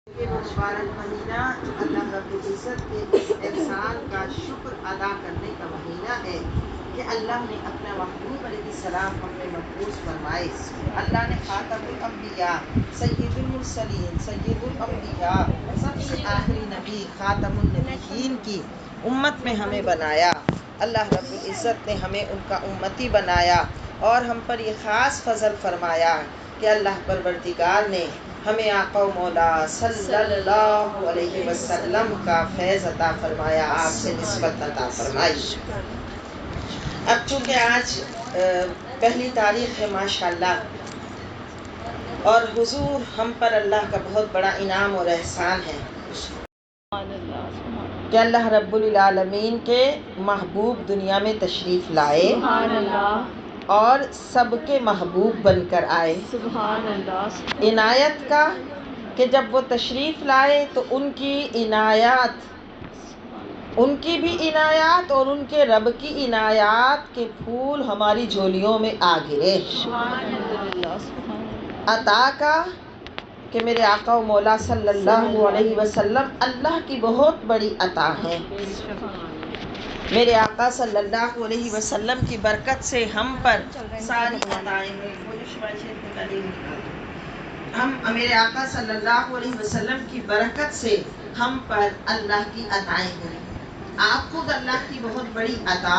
یہ وہ مبارک مہینہ جو اللہ رب العزت کے اس احسان کا شکر ادا کرنے کا مہینہ ہے کہ اللہ نے اپنا محبوب علیہ السلام ہم میں محفوظ فرمائے. اللہ نے خاتم الانبیاء، سید المرسلین، سید الانبیاء، سب سے آخری نبی، خاتم النبیین کی امت میں ہمیں بنایا. اللہ رب العزت نے ہمیں ان کا امتی بنایا اور ہم پر یہ خاص فضل فرمایا کہ اللہ پروردگار نے ہمیں آقا و مولا صلی اللہ علیہ وسلم کا فیض عطا فرمایا، آپ سے نسبت عطا فرمائی. اب چونکہ آج پہلی تاریخ ہے ماشاءاللہ، اور حضور ہم پر اللہ کا بہت بڑا انعام اور احسان ہے کہ اللہ رب العالمین کے محبوب دنیا میں تشریف لائے اور سب کے محبوب بن کر آئے. عنایت کا کہ جب وہ تشریف لائے تو ان کی عنایات، ان کی بھی عنایات اور ان کے رب کی عنایات کے پھول ہماری جھولیوں میں آ گرے. عطا کا کہ میرے آقا و مولا صلی اللہ علیہ وسلم اللہ کی بہت بڑی عطا ہے. میرے آقا صلی اللہ علیہ وسلم کی برکت سے ہم پر ساری عطائیں ہیں. میرے آقا صلی اللہ علیہ وسلم کی برکت سے ہم پر اللہ کی عطائیں ہیں. آپ خود اللہ کی بہت بڑی عطا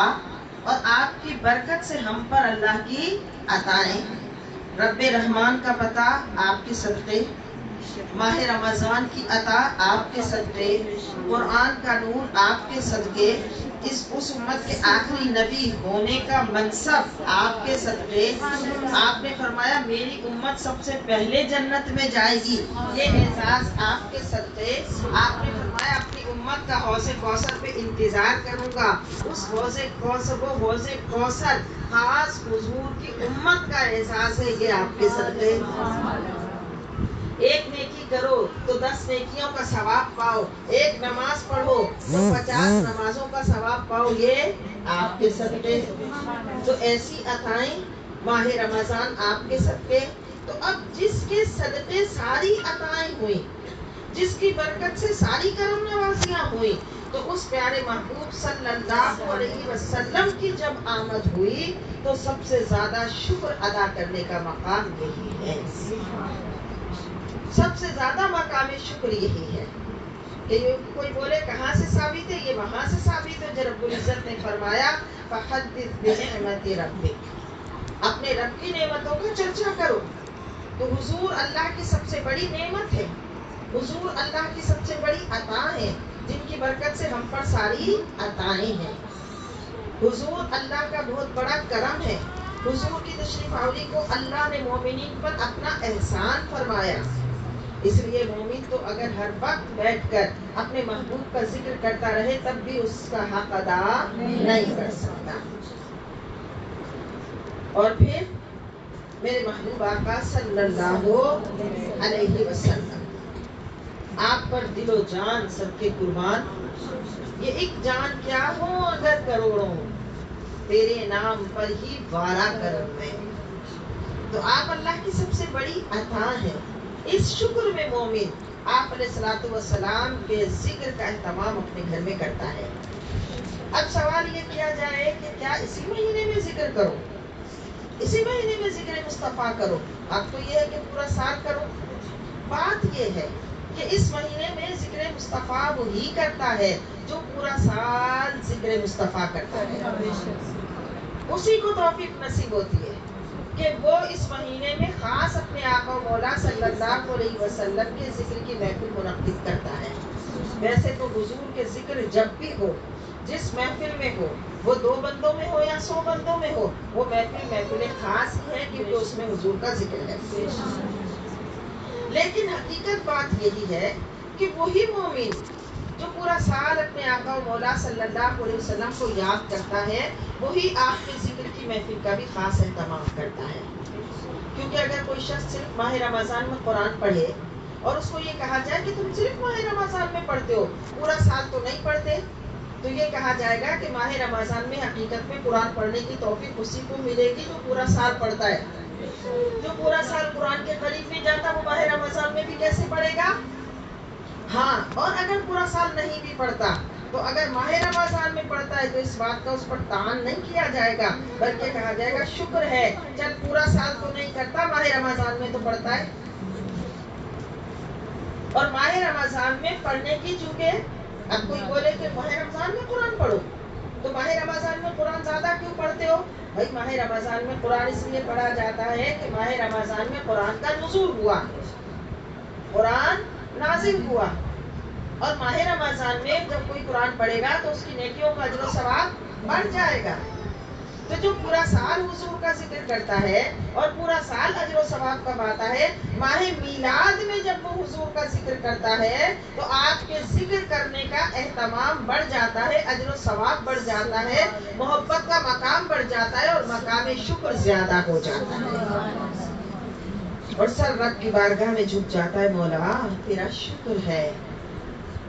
اور آپ کی برکت سے ہم پر اللہ کی عطائیں. رب رحمان کا پتہ آپ کے صدقے، ماہ رمضان کی عطا آپ کے صدقے، قرآن کا نور آپ کے صدقے، اس امت کے آخری نبی ہونے کا منصب آپ کے صدقے. آپ نے فرمایا میری امت سب سے پہلے جنت میں جائے گی، یہ اعزاز آپ کے صدقے. آپ نے فرمایا اپنی امت کا حوض کوثر پہ انتظار کروں گا، اس حوض کوثر، وہ حوض کوثر خاص حضور کی امت کا اعزاز ہے، یہ آپ کے صدقے. ایک نیکی کرو تو 10 نیکیوں کا ثواب پاؤ، ایک نماز پڑھو تو 50 نمازوں کا ثواب پاؤ، یہ آپ کے صدقے. تو ایسی عطائیں، ماہ رمضان آپ کے صدقے. تو اب جس کے صدقے ساری عطائیں ہوئی، جس کی برکت سے ساری کرم نوازیاں ہوئی، تو اس پیارے محبوب صلی اللہ علیہ وسلم کی جب آمد ہوئی تو سب سے زیادہ شکر ادا کرنے کا مقام یہی ہے. سب سے زیادہ مقام شکر یہی ہے کہ کوئی بولے کہاں سے ثابت ہے، یہ وہاں سے ثابت ہے جو رب العزت نے فرمایا فحدث بنعمت ربک، اپنے رب کی نعمتوں کا چرچا کرو. تو حضور اللہ کی سب سے بڑی نعمت ہے، حضور اللہ کی سب سے بڑی عطا ہے، جن کی برکت سے ہم پر ساری عطائیں ہیں. حضور اللہ کا بہت بڑا کرم ہے. حضور کی تشریف آوری کو اللہ نے مومنین پر اپنا احسان فرمایا. اس لیے مومن تو اگر ہر وقت بیٹھ کر اپنے محبوب کا ذکر کرتا رہے تب بھی اس کا حق ادا نہیں کر سکتا. اور پھر میرے محبوب آقا صلی اللہ علیہ وسلم، آپ پر دل و جان سب کے قربان. یہ ایک جان کیا ہو اگر کروڑوں، تیرے نام پر ہی وارا کرم میں. تو آپ اللہ کی سب سے بڑی عطا ہے. اس شکر میں مومن آپ علیہ الصلوۃ والسلام کے ذکر کا اہتمام اپنے گھر میں کرتا ہے. اب سوال یہ کیا جائے کہ کیا اسی مہینے میں ذکر کرو، اسی مہینے میں ذکر مصطفیٰ کرو؟ اب تو یہ ہے کہ پورا سال کرو. بات یہ ہے کہ اس مہینے میں ذکر مصطفیٰ وہی کرتا ہے جو پورا سال ذکر مصطفیٰ کرتا ہے. اسی کو توفیق نصیب ہوتی ہے کہ وہ اس مہینے میں خاص اپنے آقا و مولا صلی اللہ علیہ وسلم کے ذکر کی محفل منعقد کرتا ہے. ویسے تو حضور کے ذکر جب بھی ہو، جس محفل میں ہو، وہ 2 بندوں میں ہو یا 100 بندوں میں ہو، وہ محفل خاص ہے کیونکہ اس میں حضور کا ذکر ہے. لیکن حقیقت بات یہی ہے کہ وہی مومن جو پورا سال اپنے آقا و مولا صلی اللہ علیہ وسلم کو یاد کرتا ہے، وہی آپ کے ذکر کی محفل کا بھی خاص اہتمام کرتا ہے. کیونکہ اگر کوئی شخص صرف ماہ رمضان میں قرآن پڑھے اور اس کو یہ کہا جائے کہ تم صرف ماہ رمضان میں پڑھتے ہو، پورا سال تو نہیں پڑھتے، تو یہ کہا جائے گا کہ ماہ رمضان میں حقیقت میں قرآن پڑھنے کی توفیق اسی کو ملے گی جو پورا سال پڑھتا ہے. جو پورا سال قرآن کے قریب نہیں جاتا وہ ماہ رمضان میں بھی کیسے پڑھے گا؟ ہاں، اور اگر پورا سال نہیں بھی پڑھتا تو اگر ماہ رمضان میں پڑھتا ہے تو اس بات کا اس پر تان نہیں کیا جائے گا، بلکہ کہا جائے گا شکر ہے، چل پورا سال تو نہیں کرتا، ماہ رمضان میں تو پڑھتا ہے۔ اور ماہ رمضان میں پڑھنے کی، چونکہ اب کوئی بولے کہ ماہ رمضان میں قرآن پڑھو، تو ماہ رمضان میں قرآن زیادہ کیوں پڑھتے ہو؟ بھائی ماہ رمضان میں قرآن اس لیے پڑھا جاتا ہے کہ ماہ رمضان میں قرآن کا نزول ہوا، قرآن نازل ہوا، اور ماہ رمضان میں جب کوئی قرآن پڑھے گا تو اس کی نیکیوں کا اجر و ثواب بڑھ جائے گا۔ تو جو پورا سال حضور کا ذکر کرتا ہے اور پورا سال اجر و ثواب کماتا ہے، ماہ میلاد میں جب وہ حضور کا ذکر کرتا ہے تو آپ کے ذکر کرنے کا اہتمام بڑھ جاتا ہے، اجر و ثواب بڑھ جاتا ہے، محبت کا مقام بڑھ جاتا ہے، اور مقام شکر زیادہ ہو جاتا ہے، اور سر رب کی بارگاہ میں جھک جاتا ہے، مولا تیرا شکر ہے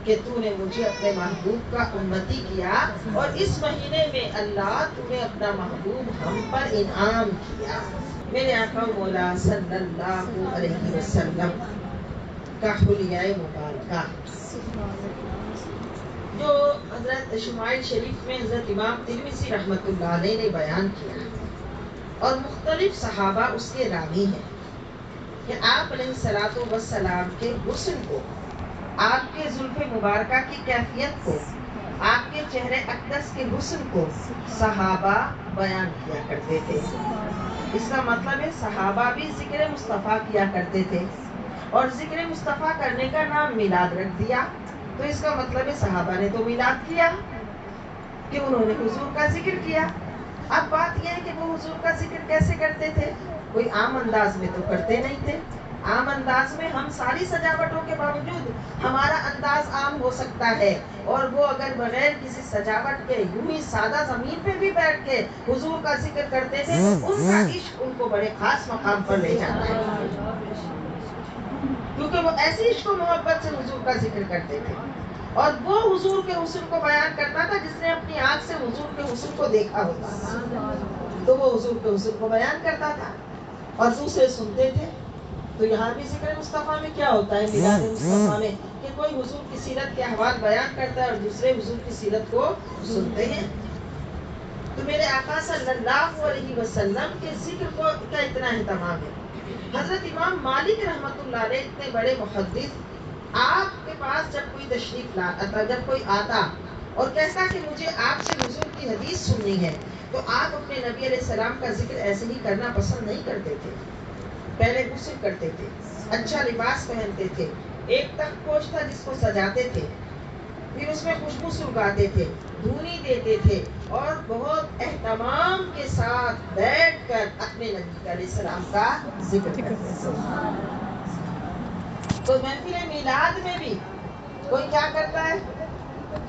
کہ تو نے مجھے اپنے محبوب کا امتی کیا، اور اس مہینے میں اللہ تو نے اپنا محبوب ہم پر انعام کیا۔ میرے آقا مولا صلی اللہ علیہ وسلم کا حلیہ مبارکہ جو حضرت شمائل شریف میں حضرت امام ترمذی رحمۃ اللہ علیہ نے بیان کیا، اور مختلف صحابہ اس کے راوی ہیں، کہ آپ علیہ الصلوۃ والسلام کے حسن کو، آپ کے زلف مبارکہ کی کیفیت کو، آپ کے چہرے اقدس کے حسن کو صحابہ بیان کیا کرتے تھے۔ اس کا مطلب ہے صحابہ بھی ذکر مصطفیٰ کیا کرتے تھے، اور ذکر مصطفیٰ کرنے کا نام میلاد رکھ دیا، تو اس کا مطلب ہے صحابہ نے تو میلاد کیا کہ انہوں نے حضور کا ذکر کیا۔ اب بات یہ ہے کہ وہ حضور کا ذکر کیسے کرتے تھے؟ کوئی عام انداز میں تو کرتے نہیں تھے۔ عام انداز میں ہم ساری سجاوٹوں کے باوجود ہمارا انداز عام ہو سکتا ہے، اور وہ اگر بغیر کسی سجاوٹ کے یوں ہی سادہ زمین پہ بھی بیٹھ کے حضور کا ذکر کرتے تھے تو ان کا عشق ان کو بڑے خاص مقام پر لے جاتا ہے، کیونکہ وہ ایسی عشق و محبت سے حضور کا ذکر کرتے تھے، اور وہ حضور کے حسن کو بیان کرتا تھا جس نے اپنی آنکھ سے حضور کے حسن کو دیکھا ہوتا تھا، تو وہ حضور کے حسن کو بیان کرتا تھا اور دوسرے سنتے تھے۔ تو یہاں بھی ذکر مصطفیٰ میں کیا ہوتا ہے، میلاد مصطفیٰ میں، کہ کوئی حضور کی سیرت کے احوال بیان کرتا ہے اور دوسرے حضور کی سیرت کو سنتے ہیں۔ تو میرے آقا صلی اللہ علیہ وسلم کے ذکر کو کا اتنا اہتمام ہے۔ حضرت امام مالک رحمۃ اللہ علیہ اتنے بڑے محدث، آپ کے پاس جب کوئی تشریف لاتا، جب کوئی آتا اور کہتا کہ مجھے آپ سے حضور کی حدیث سننی ہے، تو آپ اپنے نبی علیہ السلام کا ذکر ایسے ہی کرنا پسند نہیں کرتے تھے، پہلے غسل کرتے تھے، اچھا لباس پہنتے تھے، ایک تخت پوش تھا جس کو سجاتے تھے، پھر اس میں خوشبو سلگاتے تھے، دھونی دیتے تھے، اور بہت اہتمام کے ساتھ بیٹھ کر اپنے نبی علیہ السلام کا ذکر کرتے تھے۔ تو محفل میلاد میں بھی کوئی کیا کرتا ہے،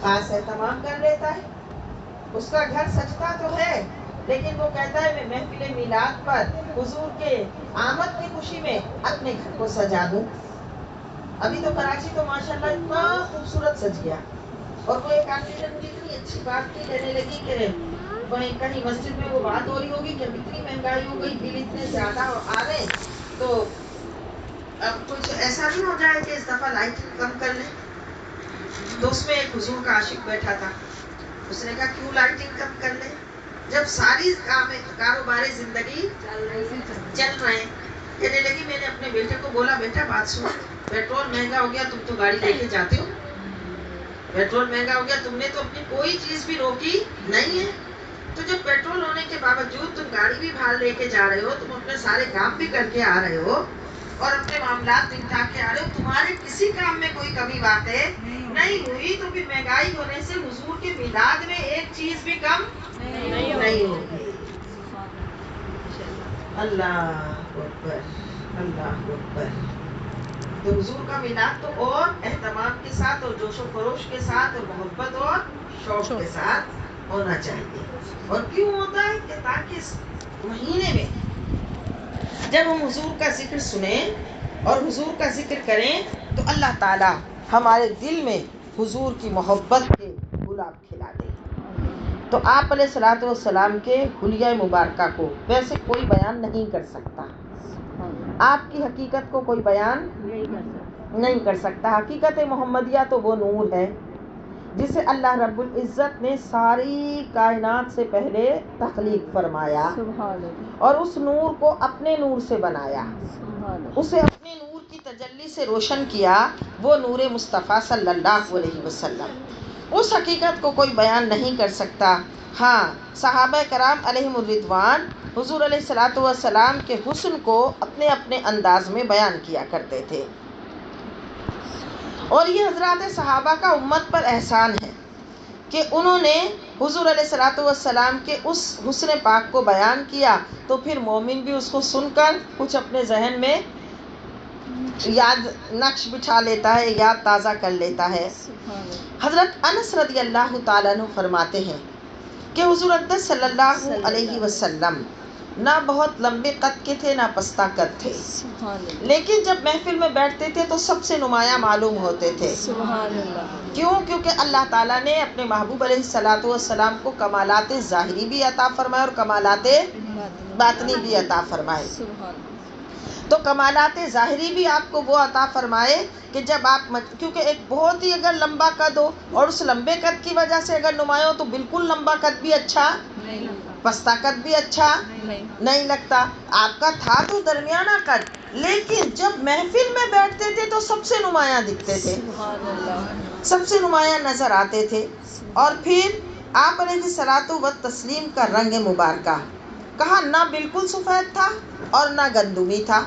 خاص اہتمام کر لیتا ہے، اس کا گھر سجتا تو ہے لیکن وہ کہتا ہے میں محفل میلاد پر حضور کے آمد کی خوشی میں اپنے گھر کو سجا دوں۔ ابھی تو کراچی تو ماشاءاللہ اتنا خوبصورت سج گیا، اور وہ ایک آدمی نے مجھے اتنی اچھی بات کی، کہنے لگی کہ وہیں کہیں مسجد میں وہ بات ہو رہی ہوگی کہ اب اتنی مہنگائی ہو گئی، بل اتنے زیادہ آ رہے، تو اب کچھ ایسا نہیں ہو جائے کہ اس دفعہ لائٹنگ کم کر لیں۔ تو اس میں ایک حضور کا عاشق بیٹھا تھا، اس نے کہا کیوں لائٹنگ کم کر لیں جب ساری کاروبار زندگی چل رہے ہیں۔ کہنے لگی میں نے اپنے بیٹے کو بولا بیٹا بات سنو، پیٹرول مہنگا ہو گیا، تم تو گاڑی لے کے جاتے ہو، پیٹرول مہنگا ہو گیا، تم نے تو اپنی کوئی چیز بھی روکی نہیں ہے، تو جب پیٹرول ہونے کے باوجود تم گاڑی بھی باہر لے کے جا رہے ہو، تم اپنے سارے کام بھی کر کے آ رہے ہو اور اپنے معاملات نپٹا کے آ رہے ہو، تمہارے کسی کام میں کوئی کمی واقع نہیں ہوئی، تو پھر مہنگائی ہونے سے حضور کے میلاد میں ایک چیز بھی کم نہیں ہوگی۔ اللہ اکبر، اللہ اکبر۔ تو حضور کا میلاد تو اور اہتمام کے ساتھ اور جوش و خروش کے ساتھ اور محبت اور شوق کے ساتھ ہونا چاہیے۔ اور کیوں ہوتا ہے کہ تاکہ اس مہینے میں جب ہم حضور کا ذکر سنیں اور حضور کا ذکر کریں تو اللہ تعالی ہمارے دل میں حضور کی محبت کے گلاب کھلا دے۔ تو آپ علیہ الصلوۃ والسلام کے حلیہ مبارکہ کو ویسے کوئی بیان نہیں کر سکتا، آپ کی حقیقت کو کوئی بیان نہیں کر سکتا۔ حقیقت محمدیہ تو وہ نور ہے جسے اللہ رب العزت نے ساری کائنات سے پہلے تخلیق فرمایا اور اس نور کو اپنے نور سے بنایا، اسے اپنے نور کی تجلی سے روشن کیا، وہ نور مصطفیٰ صلی اللہ علیہ وسلم۔ اس حقیقت کو کوئی بیان نہیں کر سکتا۔ ہاں، صحابہ کرام علیہم الرضوان حضور علیہ الصلوۃ والسلام کے حسن کو اپنے اپنے انداز میں بیان کیا کرتے تھے، اور یہ حضرات صحابہ کا امت پر احسان ہے کہ انہوں نے حضور علیہ الصلوۃ والسلام کے اس حسن پاک کو بیان کیا، تو پھر مومن بھی اس کو سن کر کچھ اپنے ذہن میں یاد نقش بٹھا لیتا ہے، یاد تازہ کر لیتا ہے۔ حضرت انس رضی اللہ تعالیٰ عنہ فرماتے ہیں کہ حضور اقدس صلی اللہ علیہ وسلم نہ بہت لمبے قد کے تھے نہ پستہ قد تھے، لیکن جب محفل میں بیٹھتے تھے تو سب سے نمایاں معلوم ہوتے تھے۔ کیوں؟ کیونکہ اللہ تعالیٰ نے اپنے محبوب علیہ الصلوۃ والسلام کو کمالات ظاہری بھی عطا فرمائے اور کمالات باطنی بھی عطا فرمائے۔ تو کمالات ظاہری بھی آپ کو وہ عطا فرمائے کہ جب آپ کیونکہ ایک بہت ہی اگر لمبا قد ہو اور اس لمبے قد کی وجہ سے اگر نمایاں ہو تو بالکل لمبا قد بھی اچھا، پستہ قد بھی اچھا نہیں لگتا۔ آپ کا تھا تو درمیانہ قد، لیکن جب محفل میں بیٹھتے تھے تو سب سے نمایاں دکھتے تھے، سب سے نمایاں نظر آتے تھے۔ اور پھر آپ علیہ الصلوۃ والتسلیم کا رنگ مبارکہ کہا نہ بالکل سفید تھا اور نہ گندمی تھا،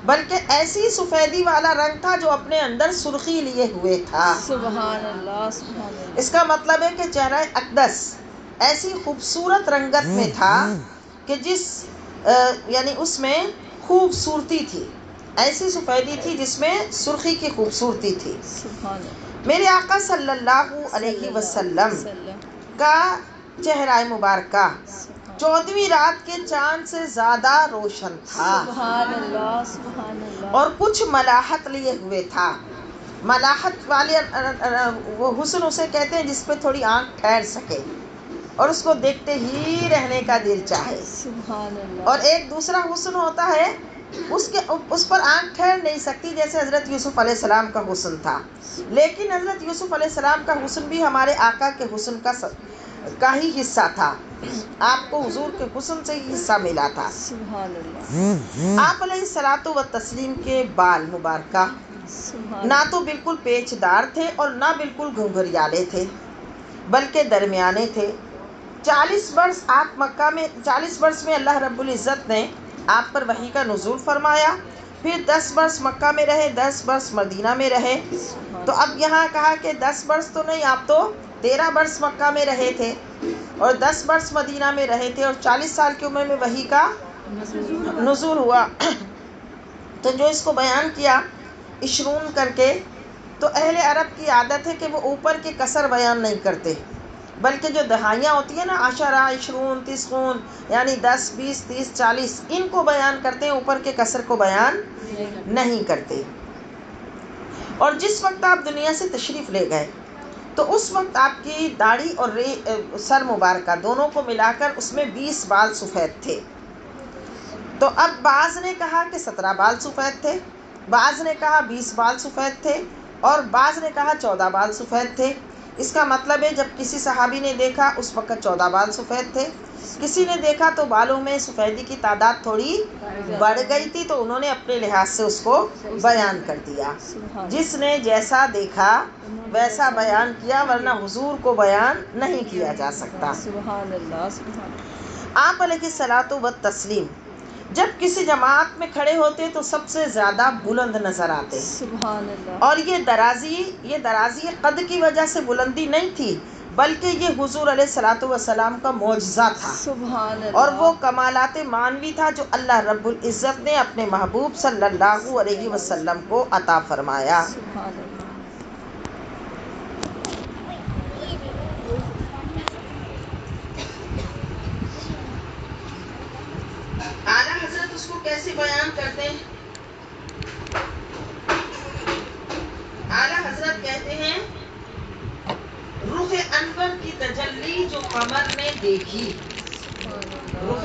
بلکہ ایسی سفیدی والا رنگ تھا جو اپنے اندر سرخی لیے ہوئے تھا۔ سبحان اللہ، سبحان اللہ۔ اس کا مطلب ہے کہ چہرہ اقدس ایسی خوبصورت رنگت میں تھا کہ یعنی اس میں خوبصورتی تھی، ایسی سفیدی تھی جس میں سرخی کی خوبصورتی تھی۔ سبحان اللہ۔ میرے آقا صلی اللہ علیہ وسلم کا چہرہ مبارکہ 14ویں رات کے چاند سے زیادہ روشن تھا، سبحان اللہ، سبحان اللہ۔ اور کچھ ملاحت لیے ہوئے تھا۔ ملاحت والے وہ حسن اسے کہتے ہیں جس پہ تھوڑی آنکھ ٹھہر سکے اور اس کو دیکھتے ہی رہنے کا دل چاہے۔ سبحان اللہ۔ اور ایک دوسرا حسن ہوتا ہے اس پر آنکھ ٹھہر نہیں سکتی، جیسے حضرت یوسف علیہ السلام کا حسن تھا، لیکن حضرت یوسف علیہ السلام کا حسن بھی ہمارے آقا کے حسن کا ہی حصہ تھا، آپ کو حضور کے حسن سے ہی حصہ ملا تھا۔ سبحان اللہ۔ آپ علیہ الصلوۃ والتسلیم کے بال مبارکہ نہ تو بالکل پیچ دار تھے اور نہ بالکل گھنگھریالے تھے، بلکہ درمیانے تھے۔ 40 برس میں اللہ رب العزت نے آپ پر وحی کا نزول فرمایا، پھر 10 برس مکہ میں رہے، 10 برس مدینہ میں رہے۔ تو اب یہاں کہا کہ 10 برس تو نہیں، آپ تو 13 برس مکہ میں رہے تھے اور 10 برس مدینہ میں رہے تھے، اور 40 سال کی عمر میں وحی کا نزول ہوا۔ تو جو اس کو بیان کیا عشرون کر کے، تو اہل عرب کی عادت ہے کہ وہ اوپر کے کسر بیان نہیں کرتے، بلکہ جو دہائیاں ہوتی ہیں نا، عشرہ، عشرون، تسعون، یعنی 10، 20، 30، 40، ان کو بیان کرتے ہیں، اوپر کے کسر کو بیان نہیں کرتے۔ اور جس وقت آپ دنیا سے تشریف لے گئے تو اس وقت آپ کی داڑھی اور سر مبارکہ دونوں کو ملا کر اس میں 20 بال سفید تھے۔ تو اب بعض نے کہا کہ 17 بال سفید تھے، بعض نے کہا 20 بال سفید تھے، اور بعض نے کہا 14 بال سفید تھے۔ اس کا مطلب ہے جب کسی صحابی نے دیکھا اس وقت 14 بال سفید تھے، کسی نے دیکھا تو بالوں میں سفیدی کی تعداد تھوڑی بڑھ گئی تھی، تو انہوں نے اپنے لحاظ سے اس کو بیان کر دیا۔ جس نے جیسا دیکھا ویسا بیان کیا، ورنہ حضور کو بیان نہیں کیا جا سکتا۔ سبحان اللہ، سبحان اللہ۔ آپ علیہ الصلوۃ والتسلیم جب کسی جماعت میں کھڑے ہوتے تو سب سے زیادہ بلند نظر آتے، سبحان اللہ۔ اور یہ درازی قد کی وجہ سے بلندی نہیں تھی، بلکہ یہ حضور علیہ الصلوۃ والسلام کا معجزہ تھا، سبحان اللہ۔ اور وہ کمالات معنوی تھا جو اللہ رب العزت نے اپنے محبوب صلی اللہ علیہ وسلم کو عطا فرمایا۔ سبحان اللہ۔ اعلیٰ حضرت اس کو کیسے بیان کرتے ہیں؟ اعلیٰ حضرت کہتے ہیں رخ انور کی تجلی جو قمر نے دیکھی، رخ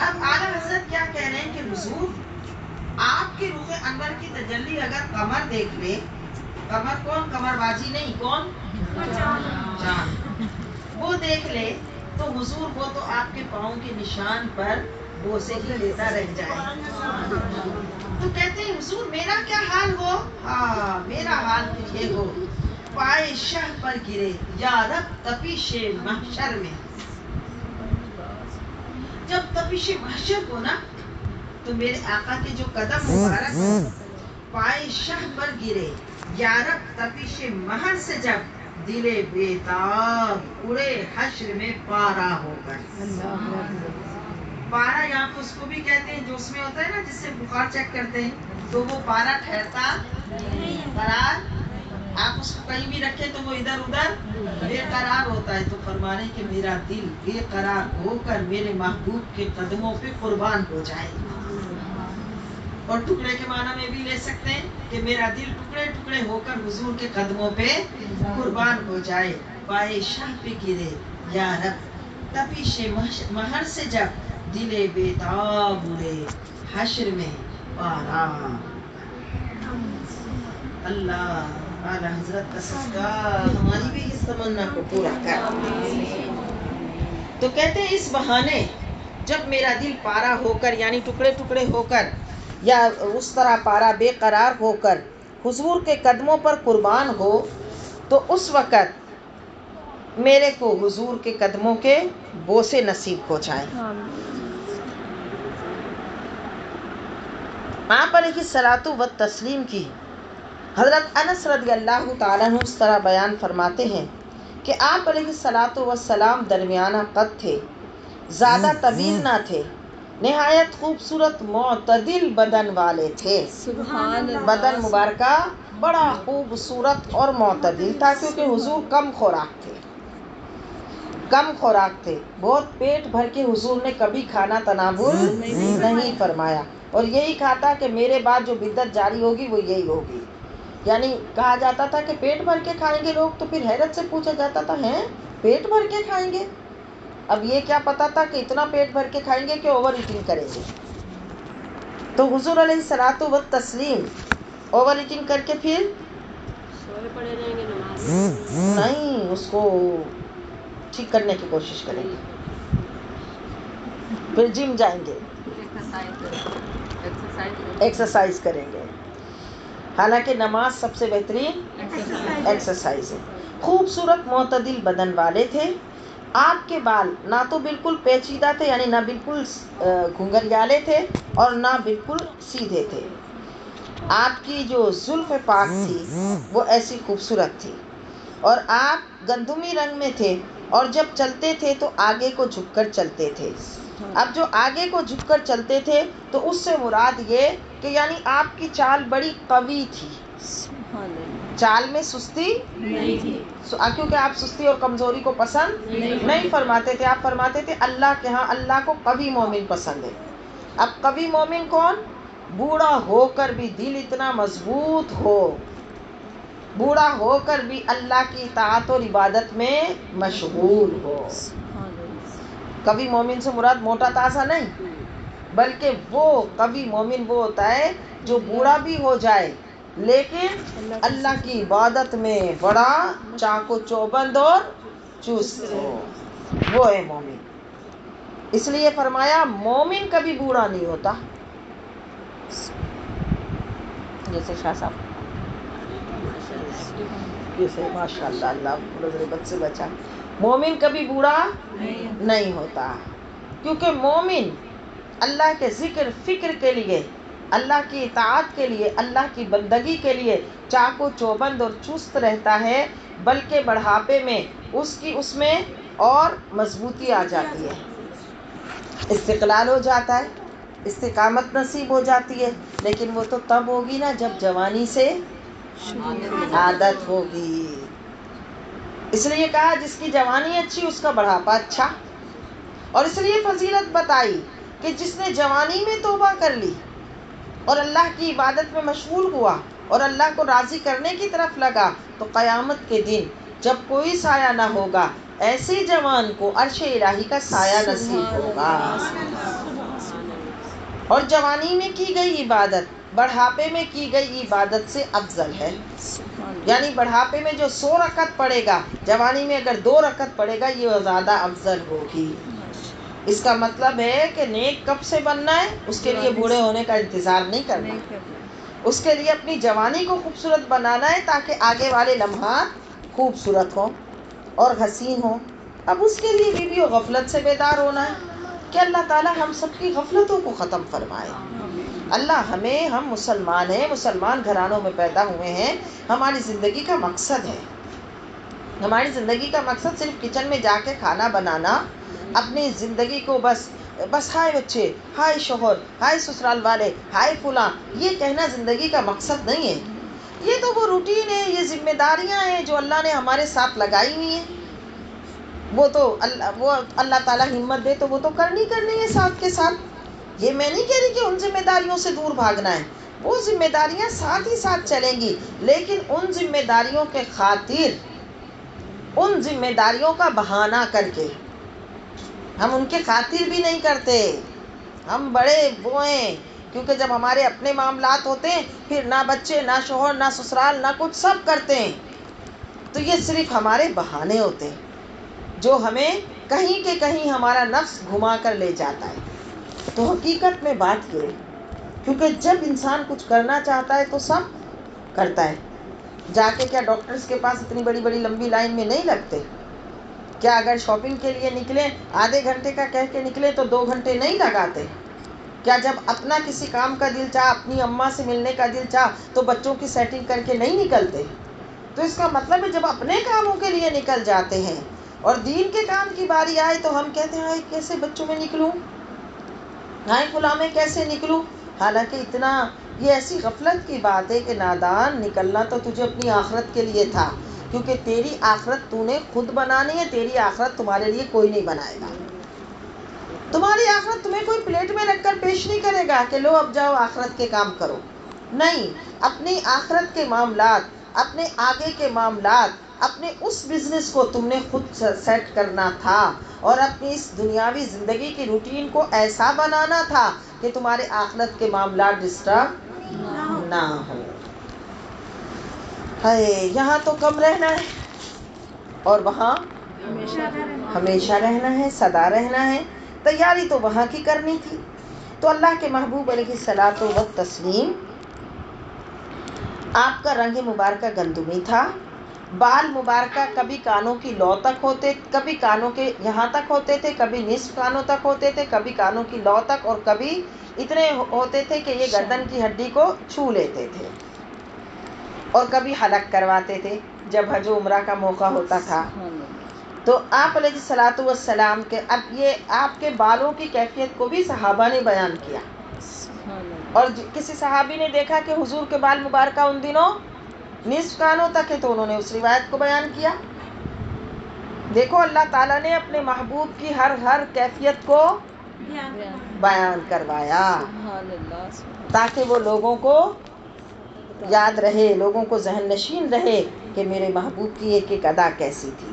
اب اعلیٰ حضرت کیا کہہ رہے ہیں کہ حضور آپ کے روح انور کی تجلی اگر قمر دیکھ لے، قمر کون؟ قمر بازی نہیں، کون؟ چاند، وہ دیکھ لے تو حضور وہ تو آپ کے پاؤں کے نشان پر بوسے ہی لیتا رہ جائے۔ تو کہتے ہیں حضور میرا کیا حال ہو؟ ہاں میرا حال تو یہ ہو، پائے شہ پر گرے یا رب تپیش محشر میں۔ جب تپیش محشر ہو نا تو میرے آقا کے جو قدم مبارک ہو، پائے شہ پر گرے یا رب تپیش محر سے جب دل بیتاب اڑے حشر میں پارا ہو کر۔ پارا یہاں پہ اس کو بھی کہتے ہیں جو اس میں ہوتا ہے نا، جس سے بخار چیک کرتے ہیں، تو وہ پارا ٹھہرتا قرار، آپ اس کو کہیں بھی رکھیں تو وہ ادھر ادھر بے قرار ہوتا ہے۔ تو فرما رہے ہیں کہ میرا دل بے قرار ہو کر میرے محبوب کے قدموں پہ قربان ہو جائے۔ اور ٹکڑے کے معنی میں بھی لے سکتے ہیں کہ میرا دل ٹکڑے ٹکڑے ہو کر حضور کے قدموں پہ قربان ہو جائے۔ پائے شاہ پہ گرے یا رب تپیش محر سے جب دل بیتاب اڑے حشر میں پارا۔ اللہ اعلی حضرت کا صدقہ ہماری بھی اس تمنا کو پورا کر۔ تو کہتے ہیں اس بہانے جب میرا دل پارا ہو کر، یعنی ٹکڑے ٹکڑے ہو کر، یا اس طرح پارا بے قرار ہو کر حضور کے قدموں پر قربان ہو، تو اس وقت میرے کو حضور کے قدموں کے بوسے نصیب ہو جائیں۔ آپ علیہ الصلاۃ والتسلیم کی حضرت انس رضی اللہ تعالیٰ عنہ اس طرح بیان فرماتے ہیں کہ آپ علیہ الصلاۃ والسلام درمیانہ قد تھے، زیادہ طویل نہ تھے، نہایت خوبصورت معتدل بدن والے تھے۔ بدن مبارکہ بڑا خوبصورت اور معتدل تھا، کیونکہ حضور کم خوراک تھے، بہت پیٹ بھر کے حضور نے کبھی کھانا تناول نہیں فرمایا، اور یہی کہا تھا کہ میرے بعد جو بدعت جاری ہوگی وہ یہی ہوگی۔ یعنی کہا جاتا تھا کہ پیٹ بھر کے کھائیں گے لوگ، تو پھر حیرت سے پوچھا جاتا تھا ہیں پیٹ بھر کے کھائیں گے؟ اب یہ کیا پتا تھا کہ اتنا پیٹ بھر کے کھائیں گے کہ اوور ایٹنگ کریں گے۔ تو حضور علیہ الصلاۃ والتسلیم اوور ایٹنگ کر کے پھر نہیں، اس کو ٹھیک کرنے کی کوشش کریں گے، پھر جم جائیں گے، ایکسرسائز کریں گے، حالانکہ نماز سب سے بہترین ایکسرسائز ہے۔ خوبصورت معتدل بدن والے تھے۔ آپ کے بال نہ تو بالکل پیچیدہ تھے، یعنی نہ بالکل گھنگریالے تھے اور نہ بالکل سیدھے تھے۔ آپ کی جو زلف پاک تھی وہ ایسی خوبصورت تھی، اور آپ گندمی رنگ میں تھے، اور جب چلتے تھے تو آگے کو جھک کر چلتے تھے۔ اب جو آگے کو جھک کر چلتے تھے تو اس سے مراد یہ کہ یعنی آپ کی چال بڑی قوی تھی، چال میں سستی نہیں تھی، کیونکہ آپ سستی اور کمزوری کو پسند نہیں فرماتے تھے، آپ فرماتے تھے اللہ کے ہاں اللہ کو قوی مومن پسند ہے۔ اب قوی مومن کون؟ بوڑھا ہو کر بھی دل اتنا مضبوط ہو، بوڑھا ہو کر بھی اللہ کی اطاعت اور عبادت میں مشغول ہو۔ قوی مومن سے مراد موٹا تازہ نہیں، بلکہ وہ قوی مومن وہ ہوتا ہے جو بوڑھا بھی ہو جائے لیکن اللہ کی عبادت میں بڑا چاق و چوبند اور چست ہو، وہ ہے مومن۔ اس لیے فرمایا مومن کبھی بوڑھا نہیں ہوتا، جیسے شاہ صاحب جیسے ماشاء اللہ اللہ غربت سے بچا، مومن کبھی بوڑھا نہیں ہوتا، کیونکہ مومن اللہ کے ذکر فکر کے لیے، اللہ کی اطاعت کے لیے، اللہ کی بندگی کے لیے چاق و چوبند اور چست رہتا ہے، بلکہ بڑھاپے میں اس میں اور مضبوطی آ جاتی ہے، استقلال ہو جاتا ہے، استقامت نصیب ہو جاتی ہے، لیکن وہ تو تب ہوگی نا جب جوانی سے عادت ہوگی۔ اس لیے کہا جس کی جوانی اچھی اس کا بڑھاپا اچھا، اور اس لیے فضیلت بتائی کہ جس نے جوانی میں توبہ کر لی اور اللہ کی عبادت میں مشغول ہوا اور اللہ کو راضی کرنے کی طرف لگا، تو قیامت کے دن جب کوئی سایہ نہ ہوگا ایسے جوان کو عرش الہی کا سایہ نصیب ہوگا۔ اور جوانی میں کی گئی عبادت بڑھاپے میں کی گئی عبادت سے افضل ہے. یعنی بڑھاپے میں جو 100 رکعت پڑھے گا، جوانی میں اگر 2 رکعت پڑھے گا، یہ زیادہ افضل ہوگی. اس کا مطلب ہے کہ نیک کب سے بننا ہے؟ اس کے لیے بوڑھے ہونے کا انتظار نہیں کرنا. اس کے لیے اپنی جوانی کو خوبصورت بنانا ہے تاکہ آگے والے لمحات خوبصورت ہوں اور حسین ہوں. اب اس کے لیے بھی غفلت سے بیدار ہونا ہے کہ اللہ تعالیٰ ہم سب کی غفلتوں کو ختم فرمائے. اللہ ہم مسلمان ہیں، مسلمان گھرانوں میں پیدا ہوئے ہیں. ہماری زندگی کا مقصد ہے، ہماری زندگی کا مقصد صرف کچن میں جا کے کھانا بنانا، اپنی زندگی کو بس ہائے بچے، ہائے شوہر، ہائے سسرال والے، ہائے فلاں، یہ کہنا زندگی کا مقصد نہیں ہے. یہ تو وہ روٹین ہے، یہ ذمہ داریاں ہیں جو اللہ نے ہمارے ساتھ لگائی ہوئی ہیں. وہ اللہ تعالیٰ ہمت دے تو وہ تو کرنی ہے ساتھ کے ساتھ. یہ میں نہیں کہہ رہی کہ ان ذمہ داریوں سے دور بھاگنا ہے، وہ ذمہ داریاں ساتھ ہی ساتھ چلیں گی، لیکن ان ذمہ داریوں کے خاطر، ان ذمہ داریوں کا بہانہ کر کے ہم ان کے خاطر بھی نہیں کرتے. ہم بڑے وہ ہیں، کیونکہ جب ہمارے اپنے معاملات ہوتے ہیں پھر نہ بچے، نہ شوہر، نہ سسرال، نہ کچھ، سب کرتے ہیں. تو یہ صرف ہمارے بہانے ہوتے ہیں جو ہمیں کہیں کہ کہیں ہمارا نفس گھما کر لے جاتا ہے. تو حقیقت میں بات یہ ہے، کیونکہ جب انسان کچھ کرنا چاہتا ہے تو سب کرتا ہے. جا کے کیا ڈاکٹرز کے پاس اتنی بڑی بڑی لمبی لائن میں نہیں لگتے؟ کیا اگر شاپنگ کے لیے نکلیں، آدھے گھنٹے کا کہہ کے نکلیں تو 2 گھنٹے نہیں لگاتے؟ کیا جب اپنا کسی کام کا دل چاہ، اپنی اماں سے ملنے کا دل چاہ تو بچوں کی سیٹنگ کر کے نہیں نکلتے؟ تو اس کا مطلب ہے جب اپنے کاموں کے لیے نکل جاتے ہیں اور دین کے کام کی باری آئے تو ہم کہتے ہیں ہائے کیسے بچوں میں نکلوں، ہائے فلاں میں کیسے نکلوں. حالانکہ یہ ایسی غفلت کی بات ہے کہ نادان، نکلنا تو تجھے اپنی آخرت کے لیے تھا، کیونکہ تیری آخرت تو نے خود بنانی ہے. تیری آخرت تمہارے لیے کوئی نہیں بنائے گا. تمہاری آخرت تمہیں کوئی پلیٹ میں رکھ کر پیش نہیں کرے گا کہ لو اب جاؤ آخرت کے کام کرو. نہیں، اپنی آخرت کے معاملات، اپنے آگے کے معاملات، اپنے اس بزنس کو تم نے خود سیٹ کرنا تھا اور اپنی اس دنیاوی زندگی کی روٹین کو ایسا بنانا تھا کہ تمہارے آخرت کے معاملات ڈسٹرب نہ ہو. یہاں تو کم رہنا ہے اور وہاں ہمیشہ رہنا ہے، سدا رہنا ہے. تیاری تو وہاں کی کرنی تھی. تو اللہ کے محبوب علیہ الصلوۃ والتسلیم، آپ کا رنگ مبارکہ گندمی تھا، بال مبارکہ کبھی کانوں کی لو تک ہوتے، کبھی کانوں کے یہاں تک ہوتے تھے، کبھی نصف کانوں تک ہوتے تھے، کبھی کانوں کی لو تک، اور کبھی اتنے ہوتے تھے کہ یہ گردن کی ہڈی کو چھو لیتے تھے، اور کبھی حلق کرواتے تھے جب حج و عمرہ کا موقع ہوتا تھا. تو آپ علیہ الصلوۃ والسلام کے اب یہ آپ کے بالوں کی کیفیت کو بھی صحابہ نے بیان کیا. اور کسی صحابی نے دیکھا کہ حضور کے بال مبارکہ ان دنوں نصف کانوں تک ہے تو انہوں نے اس روایت کو بیان کیا. دیکھو اللہ تعالیٰ نے اپنے محبوب کی ہر کیفیت کو بیان کروایا تاکہ وہ لوگوں کو یاد رہے، لوگوں کو ذہن نشین رہے کہ میرے محبوب کی ایک ایک ادا کیسی تھی.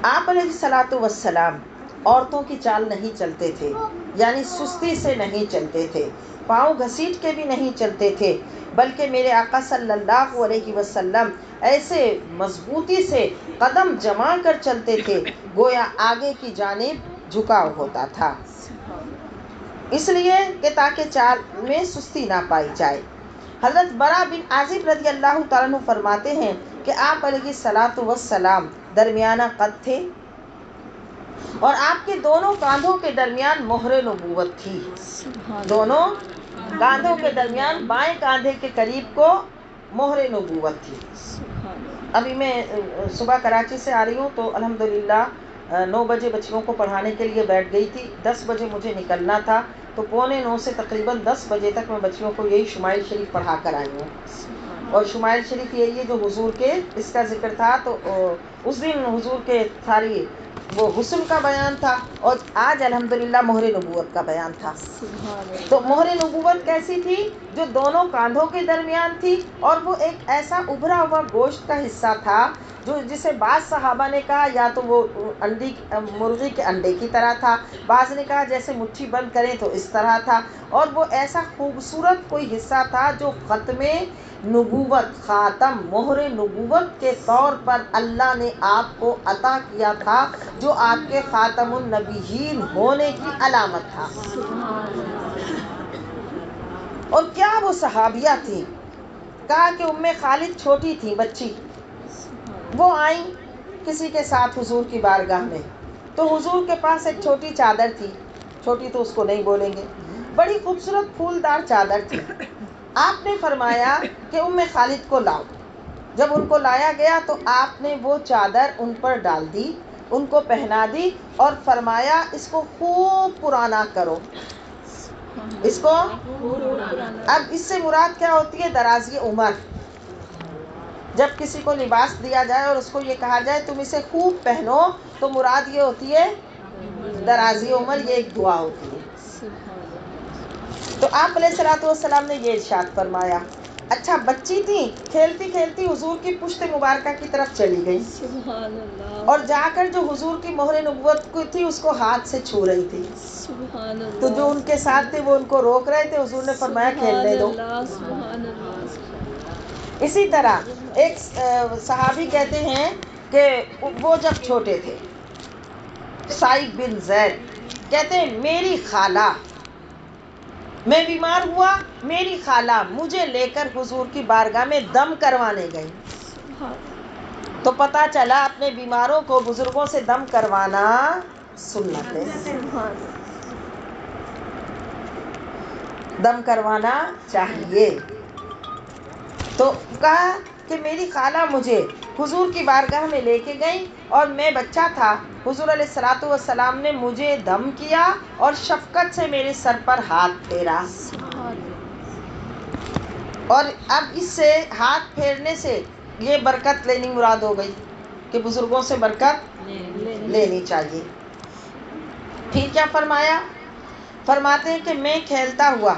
آپ علیہ الصلوۃ والسلام عورتوں کی چال نہیں چلتے تھے، یعنی سستی سے نہیں چلتے تھے، پاؤں گھسیٹ کے بھی نہیں چلتے تھے، بلکہ میرے آقا صلی اللہ علیہ وسلم ایسے مضبوطی سے قدم جما کر چلتے تھے گویا آگے کی جانب جھکاؤ ہوتا تھا، اس لیے کہ تاکہ چال میں سستی نہ پائی جائے. حضرت برا بن عازب رضی اللہ تعالیٰ عنہ فرماتے ہیں کہ آپ علیہ الصلوۃ والسلام درمیانہ قد تھے اور آپ کے دونوں کاندھوں کے درمیان مہر نبوت تھی. دونوں کاندھوں کے درمیان بائیں کاندھے کے قریب کو مہر نبوت تھی. ابھی میں صبح کراچی سے آ رہی ہوں تو الحمدللہ 9 بجے بچیوں کو پڑھانے کے لیے بیٹھ گئی تھی. 10 بجے مجھے نکلنا تھا تو 8:45 سے تقریباً 10 بجے تک میں بچیوں کو یہی شمائل شریف پڑھا کر آئی ہوں. اور شمائل شریف یہی ہے جو حضور کے اس کا ذکر تھا. تو اس دن حضور کے ساری وہ حسن کا بیان تھا اور آج الحمدللہ مہر نبوت کا بیان تھا. تو مہر نبوت کیسی تھی؟ جو دونوں کاندھوں کے درمیان تھی اور وہ ایک ایسا ابھرا ہوا گوشت کا حصہ تھا جو جسے بعض صحابہ نے کہا یا تو وہ مرغی کے انڈے کی طرح تھا، بعض نے کہا جیسے مٹھی بند کریں تو اس طرح تھا، اور وہ ایسا خوبصورت کوئی حصہ تھا جو ختم نبوت، خاتم، مہر نبوت کے طور پر اللہ نے آپ کو عطا کیا تھا، جو آپ کے خاتم النبیین ہونے کی علامت تھا۔ اور کیا وہ صحابیہ تھیں! کہا کہ ام خالد چھوٹی تھی، بچی، وہ آئیں کسی کے ساتھ حضور کی بارگاہ میں، تو حضور کے پاس ایک چھوٹی چادر تھی، چھوٹی تو اس کو نہیں بولیں گے، بڑی خوبصورت پھولدار چادر تھی۔ آپ نے فرمایا کہ ام خالد کو لاؤ۔ جب ان کو لایا گیا تو آپ نے وہ چادر ان پر ڈال دی، ان کو پہنا دی اور فرمایا اس کو خوب پرانا کرو، اس کو۔ اب اس سے مراد کیا ہوتی ہے؟ درازی عمر۔ جب کسی کو لباس دیا جائے اور اس کو یہ کہا جائے تم اسے خوب پہنو، تو مراد یہ ہوتی ہے درازی عمر، یہ ایک دعا ہوتی ہے۔ تو آپ علیہ الصلوۃ والسلام نے یہ ارشاد فرمایا۔ اچھا، بچی تھی، کھیلتی کھیلتی حضور کی پشت مبارکہ کی طرف چلی گئی، اور جا کر جو حضور کی مہر نبوت کو تھی اس کو ہاتھ سے چھو رہی تھی، تو جو ان کے ساتھ تھے وہ ان کو روک رہے تھے، حضور نے فرمایا کھیلنے دو۔ اسی طرح ایک صحابی کہتے ہیں کہ وہ جب چھوٹے تھے، سعید بن زید کہتے ہیں میری خالہ، میں بیمار ہوا، میری خالہ مجھے لے کر حضور کی بارگاہ میں دم کروانے گئی، تو پتہ چلا اپنے بیماروں کو بزرگوں سے دم کروانا سنت ہے، دم کروانا چاہیے۔ تو کہا کہ میری خالہ مجھے حضور کی بارگاہ میں لے کے گئی اور میں بچہ تھا، حضور علیہ الصلوۃ والسلام نے مجھے دم کیا اور شفقت سے میرے سر پر ہاتھ پھیرا، اور اب اس سے ہاتھ پھیرنے سے یہ برکت لینی مراد ہو گئی کہ بزرگوں سے برکت لینی چاہیے۔ پھر کیا فرمایا؟ فرماتے ہیں کہ میں کھیلتا ہوا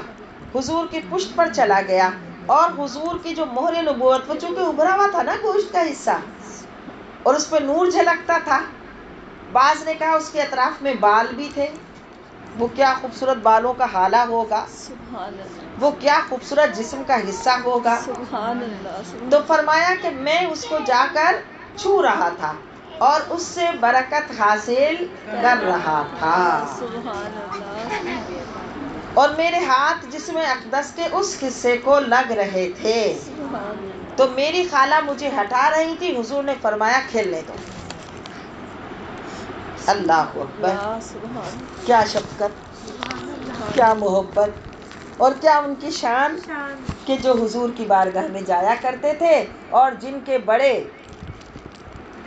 حضور کی پشت پر چلا گیا، اور حضور کی جو مہر نبوت، وہ چونکہ ابھرا ہوا تھا نا گوشت کا حصہ، اور اس پہ نور جھلکتا تھا، بعض نے کہا اس کے اطراف میں بال بھی تھے، وہ کیا خوبصورت بالوں کا حالہ ہوگا، وہ کیا خوبصورت جسم کا حصہ ہوگا۔ تو فرمایا کہ میں اس کو جا کر چھو رہا تھا اور اس سے برکت حاصل کر رہا تھا، اور میرے ہاتھ جسم اقدس کے اس حصے کو لگ رہے تھے، تو میری خالہ مجھے ہٹا رہی تھی، حضور نے فرمایا کھیلنے دو۔ اللہ اکبر! کیا شفقت، کیا محبت، اور کیا ان کی شان کہ جو حضور کی بارگاہ میں جایا کرتے تھے، اور جن کے بڑے،